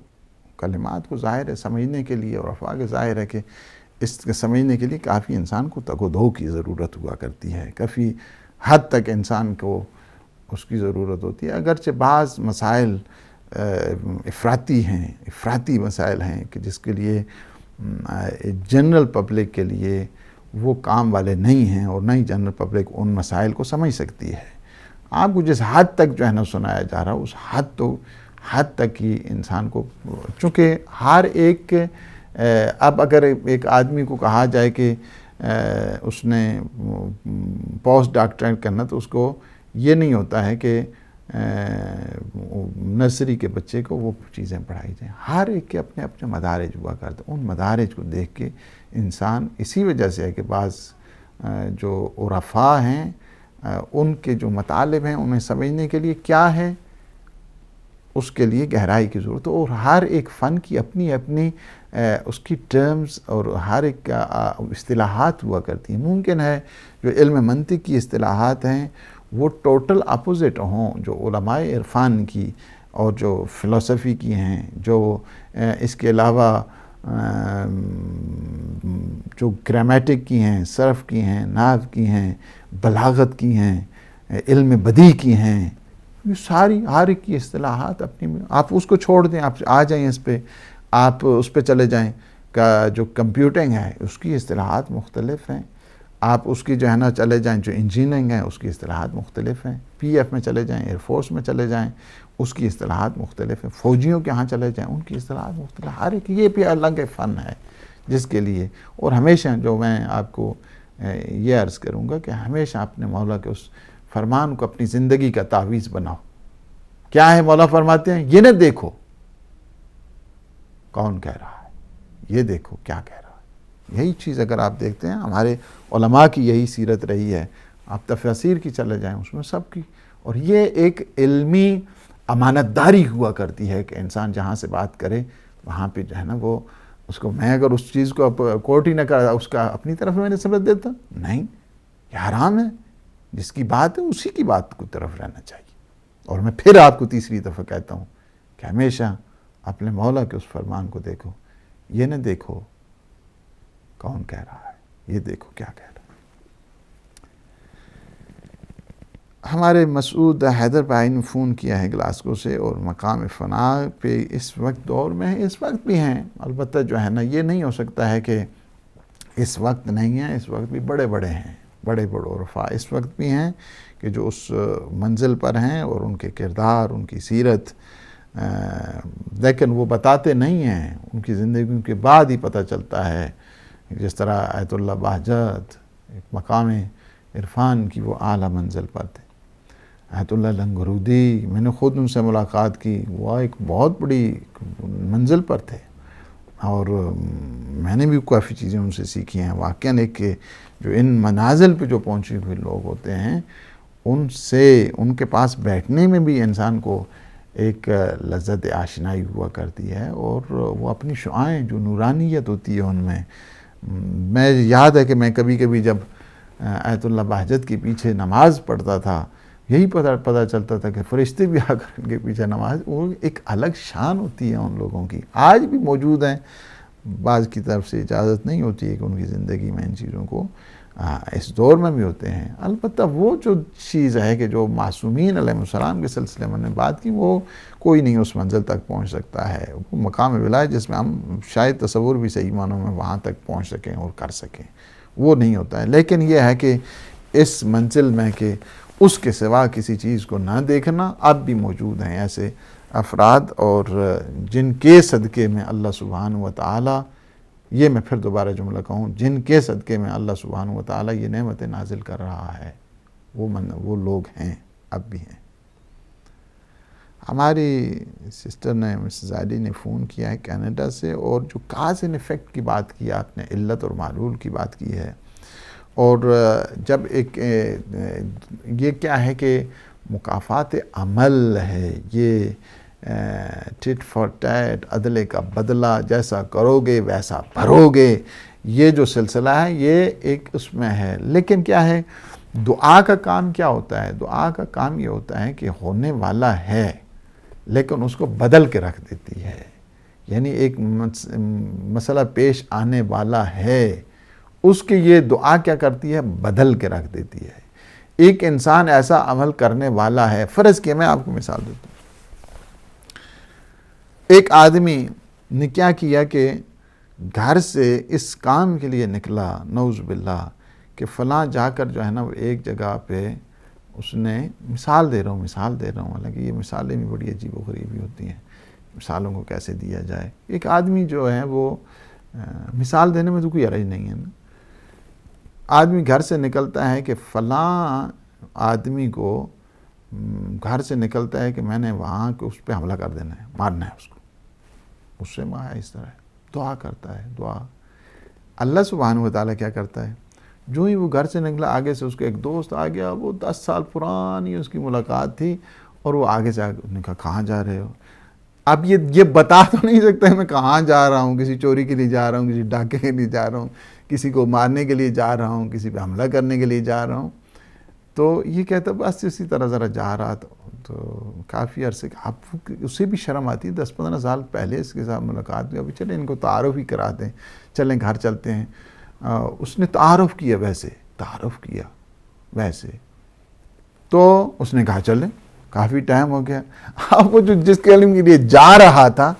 کلمات کو ظاہر ہے سمجھنے کے لیے، اور افواہ ظاہر ہے کہ اس کے سمجھنے کے لیے کافی انسان کو تگ و دو کی ضرورت ہوا کرتی ہے، کافی حد تک انسان کو اس کی ضرورت ہوتی ہے۔ اگرچہ بعض مسائل افراطی ہیں، افراطی مسائل ہیں کہ جس کے لیے جنرل پبلک کے لیے وہ کام والے نہیں ہیں، اور نہ ہی جنرل پبلک ان مسائل کو سمجھ سکتی ہے۔ آپ کو جس حد تک جو ہے نا سنایا جا رہا اس حد تک ہی انسان کو، چونکہ ہر ایک اب اگر ایک آدمی کو کہا جائے کہ اس نے پوسٹ ڈاکٹریٹ کرنا، تو اس کو یہ نہیں ہوتا ہے کہ نرسری کے بچے کو وہ چیزیں پڑھائی جائیں۔ ہر ایک کے اپنے اپنے مدارج ہوا کرتے، ان مدارج کو دیکھ کے انسان، اسی وجہ سے ہے کہ بعض جو عرفاء ہیں ان کے جو مطالب ہیں انہیں سمجھنے کے لیے کیا ہے، اس کے لیے گہرائی کی ضرورت ہے، اور ہر ایک فن کی اپنی اپنی اس کی ٹرمز اور ہر ایک اصطلاحات ہوا کرتی ہیں۔ ممکن ہے جو علم منطق کی اصطلاحات ہیں وہ ٹوٹل اپوزٹ ہوں جو علماء عرفان کی اور جو فلسفی کی ہیں، جو اس کے علاوہ جو گرامیٹک کی ہیں، صرف کی ہیں، نحو کی ہیں، بلاغت کی ہیں، علم بدیع کی ہیں، یہ ساری ہر ایک کی اصطلاحات اپنی میں، آپ اس کو چھوڑ دیں، آپ آ جائیں اس پہ، آپ اس پہ چلے جائیں جو کمپیوٹنگ ہے اس کی اصطلاحات مختلف ہیں، آپ اس کی جو ہے نا چلے جائیں جو انجینئرنگ ہے اس کی اصطلاحات مختلف ہیں، پی ایف میں چلے جائیں، ایئر فورس میں چلے جائیں اس کی اصطلاحات مختلف ہیں، فوجیوں کے ہاں چلے جائیں ان کی اصطلاحات مختلف، ہر ایک یہ بھی الگ فن ہے جس کے لیے، اور ہمیشہ جو میں آپ کو یہ عرض کروں گا کہ ہمیشہ اپنے مولا کے اس فرمان کو اپنی زندگی کا تعویذ بناؤ۔ کیا ہے مولا فرماتے ہیں؟ یہ نہ دیکھو کون کہہ رہا ہے، یہ دیکھو کیا کہہ رہا ہے۔ یہی چیز اگر آپ دیکھتے ہیں ہمارے علماء کی یہی سیرت رہی ہے، آپ تفاسیر کی چلے جائیں اس میں سب کی، اور یہ ایک علمی امانت داری ہوا کرتی ہے کہ انسان جہاں سے بات کرے وہاں پہ جو ہے نا وہ اس کو، میں اگر اس چیز کو کوٹ ہی نہ کرا اس کا اپنی طرف میں نے سمجھ دیتا، نہیں، یہ حرام ہے، جس کی بات ہے اسی کی بات کو طرف رہنا چاہیے۔ اور میں پھر آپ کو تیسری دفعہ کہتا ہوں کہ ہمیشہ اپنے مولا کے اس فرمان کو دیکھو، یہ نہ دیکھو کون کہہ رہا ہے، یہ دیکھو کیا کہہ رہا ہے۔ ہمارے مسعود حیدر بھائی نے فون کیا ہے گلاسگو سے، اور مقام فنا پہ اس وقت دور میں ہیں، اس وقت بھی ہیں، البتہ جو ہے نا یہ نہیں ہو سکتا ہے کہ اس وقت نہیں ہیں، اس وقت بھی بڑے بڑے ہیں، بڑے بڑے عرفاء اس وقت بھی ہیں کہ جو اس منزل پر ہیں، اور ان کے کردار، ان کی سیرت، لیکن وہ بتاتے نہیں ہیں، ان کی زندگی کے بعد ہی پتہ چلتا ہے، جس طرح آیت اللہ بہجت ایک مقام عرفان کی وہ اعلیٰ منزل پر تھے، آیت اللہ لنگرودی میں نے خود ان سے ملاقات کی، وہ ایک بہت بڑی منزل پر تھے، اور میں نے بھی کافی چیزیں ان سے سیکھی ہیں۔ واقعاً ایک کہ جو ان منازل پہ جو پہنچے ہوئے لوگ ہوتے ہیں ان سے، ان کے پاس بیٹھنے میں بھی انسان کو ایک لذت آشنائی ہوا کرتی ہے، اور وہ اپنی شعائیں جو نورانیت ہوتی ہے ان میں یاد ہے کہ میں کبھی کبھی جب آیت اللہ بہجت کے پیچھے نماز پڑھتا تھا، یہی پتہ چلتا تھا کہ فرشتے بھی آ کر ان کے پیچھے نماز، وہ ایک الگ شان ہوتی ہے ان لوگوں کی، آج بھی موجود ہیں، بعض کی طرف سے اجازت نہیں ہوتی ہے کہ ان کی زندگی میں ان چیزوں کو، اس دور میں بھی ہوتے ہیں۔ البتہ وہ جو چیز ہے کہ جو معصومین علیہ السلام کے سلسلے میں نے بات کی، وہ کوئی نہیں اس منزل تک پہنچ سکتا ہے، وہ مقام ولایت جس میں ہم شاید تصور بھی صحیح معنوں میں وہاں تک پہنچ سکیں اور کر سکیں، وہ نہیں ہوتا ہے۔ لیکن یہ ہے کہ اس منزل میں کہ اس کے سوا کسی چیز کو نہ دیکھنا، اب بھی موجود ہیں ایسے افراد، اور جن کے صدقے میں اللہ سبحانہ و تعالی، یہ میں پھر دوبارہ جملہ کہوں، جن کے صدقے میں اللہ سبحانہ و تعالی یہ نعمت نازل کر رہا ہے، وہ لوگ ہیں، اب بھی ہیں۔ ہماری سسٹر نے، مسز علی نے فون کیا ہے کینیڈا سے، اور جو کاز اینڈ ایفیکٹ کی بات کی، آپ نے علت اور معلول کی بات کی ہے، اور جب ایک یہ کیا ہے کہ مکافات عمل ہے، یہ ٹٹ فار ٹیٹ، عدلے کا بدلہ، جیسا کرو گے ویسا بھرو گے، یہ جو سلسلہ ہے یہ ایک اس میں ہے۔ لیکن کیا ہے، دعا کا کام کیا ہوتا ہے؟ دعا کا کام یہ ہوتا ہے کہ ہونے والا ہے لیکن اس کو بدل کے رکھ دیتی ہے، یعنی ایک مسئلہ پیش آنے والا ہے، اس کی یہ دعا کیا کرتی ہے؟ بدل کے رکھ دیتی ہے۔ ایک انسان ایسا عمل کرنے والا ہے، فرض کیا، میں آپ کو مثال دیتا ہوں، ایک آدمی نے کیا کیا کہ گھر سے اس کام کے لیے نکلا، نعوذ باللہ، کہ فلاں جا کر جو ہے نا ایک جگہ پہ اس نے، مثال دے رہا ہوں، حالانکہ یہ مثالیں بھی بڑی عجیب و غریبی ہوتی ہیں، مثالوں کو کیسے دیا جائے۔ ایک آدمی جو ہے وہ، مثال دینے میں تو کوئی حرج نہیں ہے نا، آدمی گھر سے نکلتا ہے کہ فلاں آدمی کو گھر سے نکلتا ہے کہ میں نے وہاں کہ اس پہ حملہ کر دینا ہے، مارنا ہے اس کو، اس سے ماں اس طرح دعا کرتا ہے، دعا۔ اللہ سبحانہ و تعالیٰ کیا کرتا ہے؟ جو ہی وہ گھر سے نکلا، آگے سے اس کے ایک دوست آ گیا، وہ 10 سال پرانی اس کی ملاقات تھی، اور وہ آگے سے نے کہا کہاں جا رہے ہو؟ اب یہ بتا تو نہیں سکتے میں کہاں جا رہا ہوں، کسی چوری کے لیے جا رہا ہوں، کسی ڈاکے کے لیے جا رہا ہوں، کسی کو مارنے کے لیے جا رہا ہوں، کسی پہ حملہ کرنے کے لیے جا رہا ہوں. تو یہ کہتا بس اسی طرح ذرا جا رہا تھا. تو کافی عرصے اب اسے بھی شرم آتی ہے، 10-15 سال پہلے اس کے ساتھ ملاقات ہوئی. ابھی چلیں ان کو تعارف ہی کراتے ہیں، چلیں گھر چلتے ہیں. اس نے تعارف کیا ویسے تو اس نے کہا چلیں، کافی ٹائم ہو گیا. اب وہ جو جس کے علم کے لیے جا رہا تھا،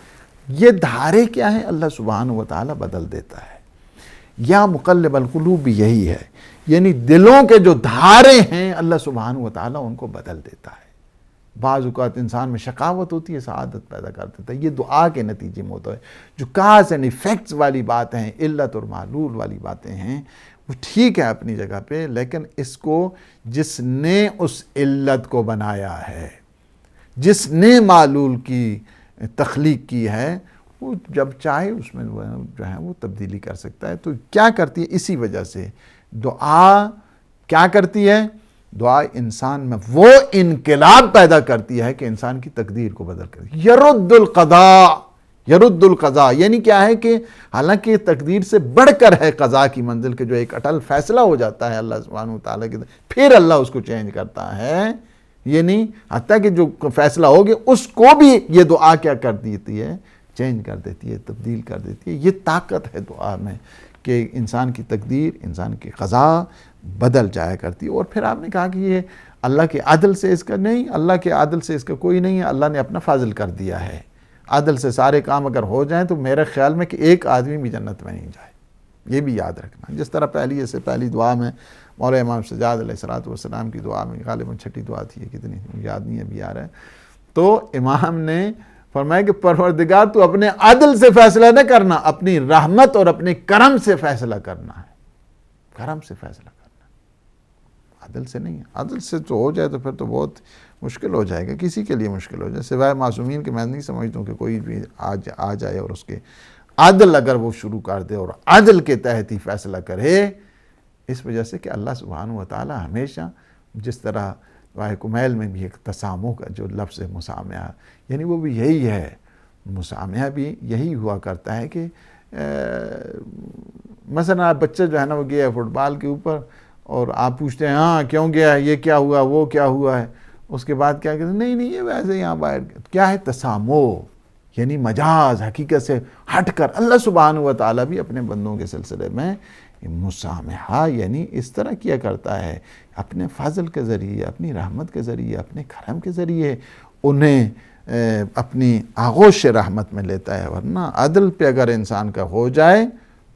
یہ دھارے کیا ہیں اللہ سبحانہ و تعالیٰ بدل دیتا ہے. یا مقلب القلوب بھی یہی ہے، یعنی دلوں کے جو دھارے ہیں اللہ سبحانہ و تعالیٰ ان کو بدل دیتا ہے. بعض اوقات انسان میں شقاوت ہوتی ہے، سعادت پیدا کر دیتا ہے. یہ دعا کے نتیجے میں ہوتا ہے. جو کاز اینڈ ایفیکٹس والی باتیں ہیں، علت اور معلول والی باتیں ہیں، وہ ٹھیک ہے اپنی جگہ پہ، لیکن اس کو جس نے اس علت کو بنایا ہے، جس نے معلول کی تخلیق کی ہے، وہ جب چاہے اس میں جو ہے وہ تبدیلی کر سکتا ہے. تو کیا کرتی ہے؟ اسی وجہ سے دعا کیا کرتی ہے؟ دعا انسان میں وہ انقلاب پیدا کرتی ہے کہ انسان کی تقدیر کو بدل کرتی ہے. یرد القضاء یعنی کیا ہے کہ حالانکہ تقدیر سے بڑھ کر ہے قضاء کی منزل کے جو ایک اٹل فیصلہ ہو جاتا ہے اللہ سبحانہ وتعالیٰ کے، پھر اللہ اس کو چینج کرتا ہے. یعنی حتیٰ کہ جو فیصلہ ہوگی اس کو بھی یہ دعا کیا کر دیتی ہے؟ چینج کر دیتی ہے، تبدیل کر دیتی ہے. یہ طاقت ہے دعا میں کہ انسان کی تقدیر، انسان کی قضاء بدل جایا کرتی ہے. اور پھر آپ نے کہا کہ یہ اللہ کے عدل سے اس کا نہیں، اللہ کے عدل سے اس کا کوئی نہیں ہے. اللہ نے اپنا فضل کر دیا ہے. عدل سے سارے کام اگر ہو جائیں تو میرے خیال میں کہ ایک آدمی بھی جنت میں نہیں جائے. یہ بھی یاد رکھنا. جس طرح پہلی دعا میں مولا امام سجاد علیہ السلام کی دعا میں غالباً 6ٹھی دعا تھی، یہ کتنی یاد نہیں ابھی آ رہا ہے. تو امام نے فرمایا کہ پروردگار تو اپنے عدل سے فیصلہ نہ کرنا، اپنی رحمت اور اپنے کرم سے فیصلہ کرنا ہے. کرم سے فیصلہ کرنا ہے، عدل سے نہیں ہے. عدل سے تو ہو جائے تو پھر تو بہت مشکل ہو جائے گا، کسی کے لیے مشکل ہو جائے، سوائے معصومین کے. میں نہیں سمجھتا ہوں کہ کوئی بھی آ جائے اور اس کے عدل اگر وہ شروع کر دے اور عدل کے تحت ہی فیصلہ کرے. اس وجہ سے کہ اللہ سبحانہ و تعالی ہمیشہ جس طرح دعائے کمیل میں بھی ایک تسامح کا جو لفظ ہے مسامحہ، یعنی وہ بھی یہی ہے. مسامحہ بھی یہی ہوا کرتا ہے کہ مثلا بچہ جو ہے نا وہ گیا ہے فٹ بال کے اوپر اور آپ پوچھتے ہیں ہاں کیوں گیا ہے، یہ کیا ہوا، وہ کیا ہوا ہے. اس کے بعد کیا کہتے ہیں نہیں یہ ویسے یہاں باہر. کیا ہے؟ تسامح، یعنی مجاز، حقیقت سے ہٹ کر. اللہ سبحانہ و تعالیٰ بھی اپنے بندوں کے سلسلے میں مسامحہ یعنی اس طرح کیا کرتا ہے، اپنے فضل کے ذریعے، اپنی رحمت کے ذریعے، اپنے کرم کے ذریعے انہیں اپنی آغوش رحمت میں لیتا ہے. ورنہ عدل پہ اگر انسان کا ہو جائے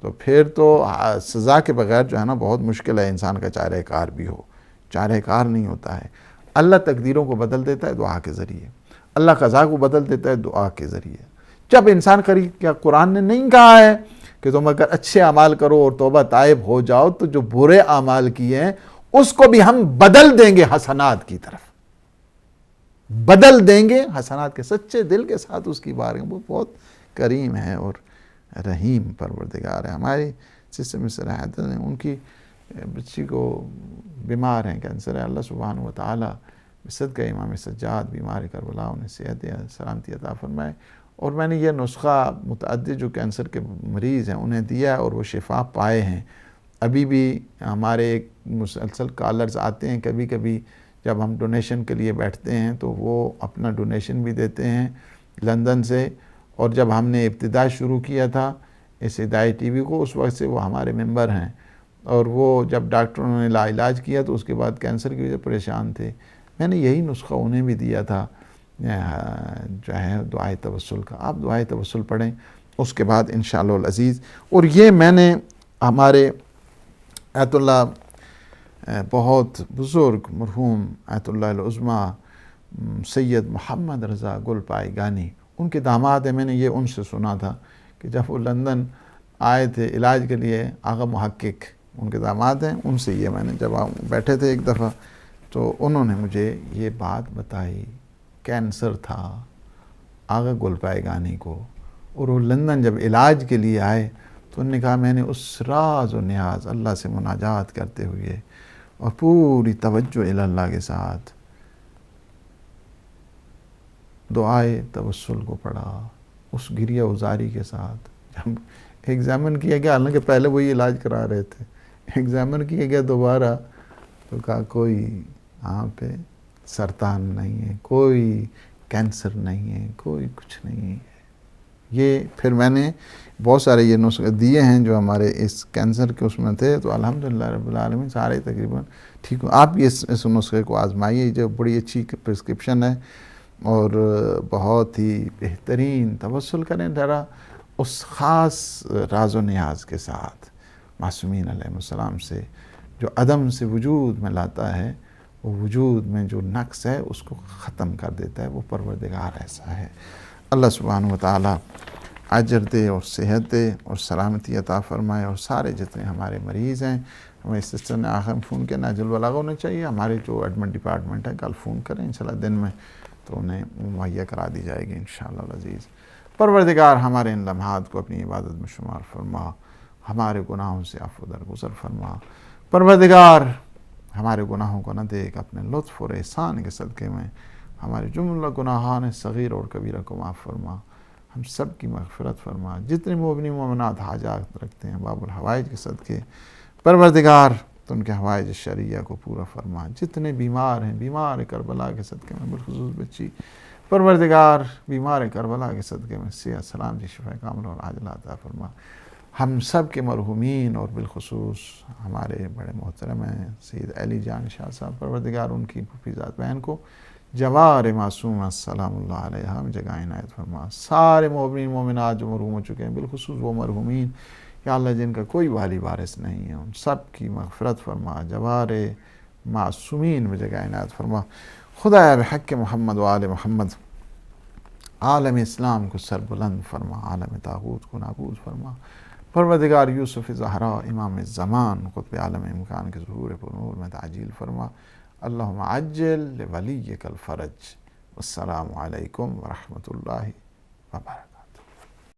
تو پھر تو سزا کے بغیر جو ہے نا بہت مشکل ہے انسان کا چارہ کار بھی ہو. چارہ کار نہیں ہوتا ہے. اللہ تقدیروں کو بدل دیتا ہے دعا کے ذریعے، اللہ قضا کو بدل دیتا ہے دعا کے ذریعے. جب انسان کیا قرآن نے نہیں کہا ہے کہ تم اگر اچھے اعمال کرو اور توبہ تائب ہو جاؤ تو جو برے اعمال کیے ہیں اس کو بھی ہم بدل دیں گے حسنات کی طرف، بدل دیں گے حسنات کے. سچے دل کے ساتھ اس کی بارگاہ وہ بہت کریم ہے اور رحیم پروردگار ہے. ہماری سسٹر مسٹر حیدر نے ان کی بچی کو بیمار ہیں، کینسر ہے. اللہ سبحانہ و تعالیٰ صدقہ امام سجاد بیمار کربلا انہیں صحت سلامتی عطا فرمائے. اور میں نے یہ نسخہ متعدد جو کینسر کے مریض ہیں انہیں دیا اور وہ شفا پائے ہیں. ابھی بھی ہمارے ایک مسلسل کالرز آتے ہیں، کبھی کبھی جب ہم ڈونیشن کے لیے بیٹھتے ہیں تو وہ اپنا ڈونیشن بھی دیتے ہیں لندن سے. اور جب ہم نے ابتدا شروع کیا تھا اس ہدایت ٹی وی کو اس وقت سے وہ ہمارے ممبر ہیں. اور وہ جب ڈاکٹروں نے لا علاج کیا تو اس کے بعد کینسر کی وجہ سے پریشان تھے. میں نے یہی نسخہ انہیں بھی دیا تھا جو ہے دعائے توسل کا. آپ دعائے توسل پڑھیں اس کے بعد انشاءاللہ العزیز. اور یہ میں نے ہمارے آیت اللہ بہت بزرگ مرحوم آیت اللہ العظمیٰ سید محمد رضا گل پائی گانی ان کے داماد ہیں. میں نے یہ ان سے سنا تھا کہ جب وہ لندن آئے تھے علاج کے لیے، آغا محقق ان کے داماد ہیں، ان سے یہ میں نے جب بیٹھے تھے ایک دفعہ تو انہوں نے مجھے یہ بات بتائی. کینسر تھا آغا گل پائی گانی کو اور وہ لندن جب علاج کے لیے آئے تو انہوں نے کہا میں نے اس راز و نیاز اللہ سے مناجات کرتے ہوئے اور پوری توجہ اللہ کے ساتھ دعائے توسل کو پڑھا اس گریہ ازاری کے ساتھ. جب ایگزامن کیا گیا، حالانکہ پہلے وہی علاج کرا رہے تھے، ایگزامن کیا گیا دوبارہ تو کہا کوئی یہاں پہ سرطان نہیں ہے، کوئی کینسر نہیں ہے، کوئی کچھ نہیں ہے. یہ پھر میں نے بہت سارے یہ نسخے دیے ہیں جو ہمارے اس کینسر کے اس میں تھے، تو الحمدللہ رب العالمین سارے تقریباً ٹھیک ہو. آپ بھی اس نسخے کو آزمائیے، جو بڑی اچھی پرسکرپشن ہے اور بہت ہی بہترین. توسل کریں ذرا اس خاص راز و نیاز کے ساتھ معصومین علیہ السلام سے، جو عدم سے وجود میں لاتا ہے، وہ وجود میں جو نقص ہے اس کو ختم کر دیتا ہے. وہ پروردگار ایسا ہے. اللہ سبحانہ وتعالی اجر دے اور صحت دے اور سلامتی عطا فرمائے. اور سارے جتنے ہمارے مریض ہیں، ہمیں اس سلسلے میں آخر میں فون کرنا ناجل بلاغ ہونا چاہیے. ہمارے جو ایڈمن ڈپارٹمنٹ ہے کل فون کریں انشاءاللہ دن میں، تو انہیں مہیا کرا دی جائے گی انشاءاللہ العزیز. پروردگار ہمارے ان لمحات کو اپنی عبادت میں شمار فرما، ہمارے گناہوں سے عفو درگزر فرما. پروردگار ہمارے گناہوں کو نہ دیکھ، اپنے لطف اور احسان کے صدقے میں ہمارے جملہ گناہان صغیر اور کبیرہ کو معاف فرما. ہم سب کی مغفرت فرما. جتنے مومنین مومنات حاجات رکھتے ہیں باب الحوائج کے صدقے، پروردگار تو ان کے حوائج شرعیہ کو پورا فرما. جتنے بیمار ہیں، بیمار کربلا کے صدقے میں بالخصوص بچی، پروردگار بیمار کربلا کے صدقے میں صحت سلامتی شفا کاملہ اور عاجلہ عطا فرما. ہم سب کے مرحومین اور بالخصوص ہمارے بڑے محترم ہیں سید علی جان شاہ صاحب، پروردگار ان کی پھوپھی ذات بہن کو جوار معصوم السلام اللہ علیہ میں جگہ عنایت فرما. سارے مومنین مومنات جو مرحوم ہو چکے ہیں، بالخصوص وہ مرحومین یا اللہ جن کا کوئی والی وارث نہیں ہے، ان سب کی مغفرت فرما. جوار معصومین میں جگہ عنایت فرما. خدا بحق محمد و آل محمد عالم اسلام کو سر بلند فرما، عالم طاغوت کو نابود فرما. پروردگار یوسف زہرا امام الزمان قطب عالم امکان کے ظہور پر نور میں تعجیل فرما. اللہم عجل لولیک الفرج. والسلام علیکم ورحمۃ اللہ وبرکاتہ.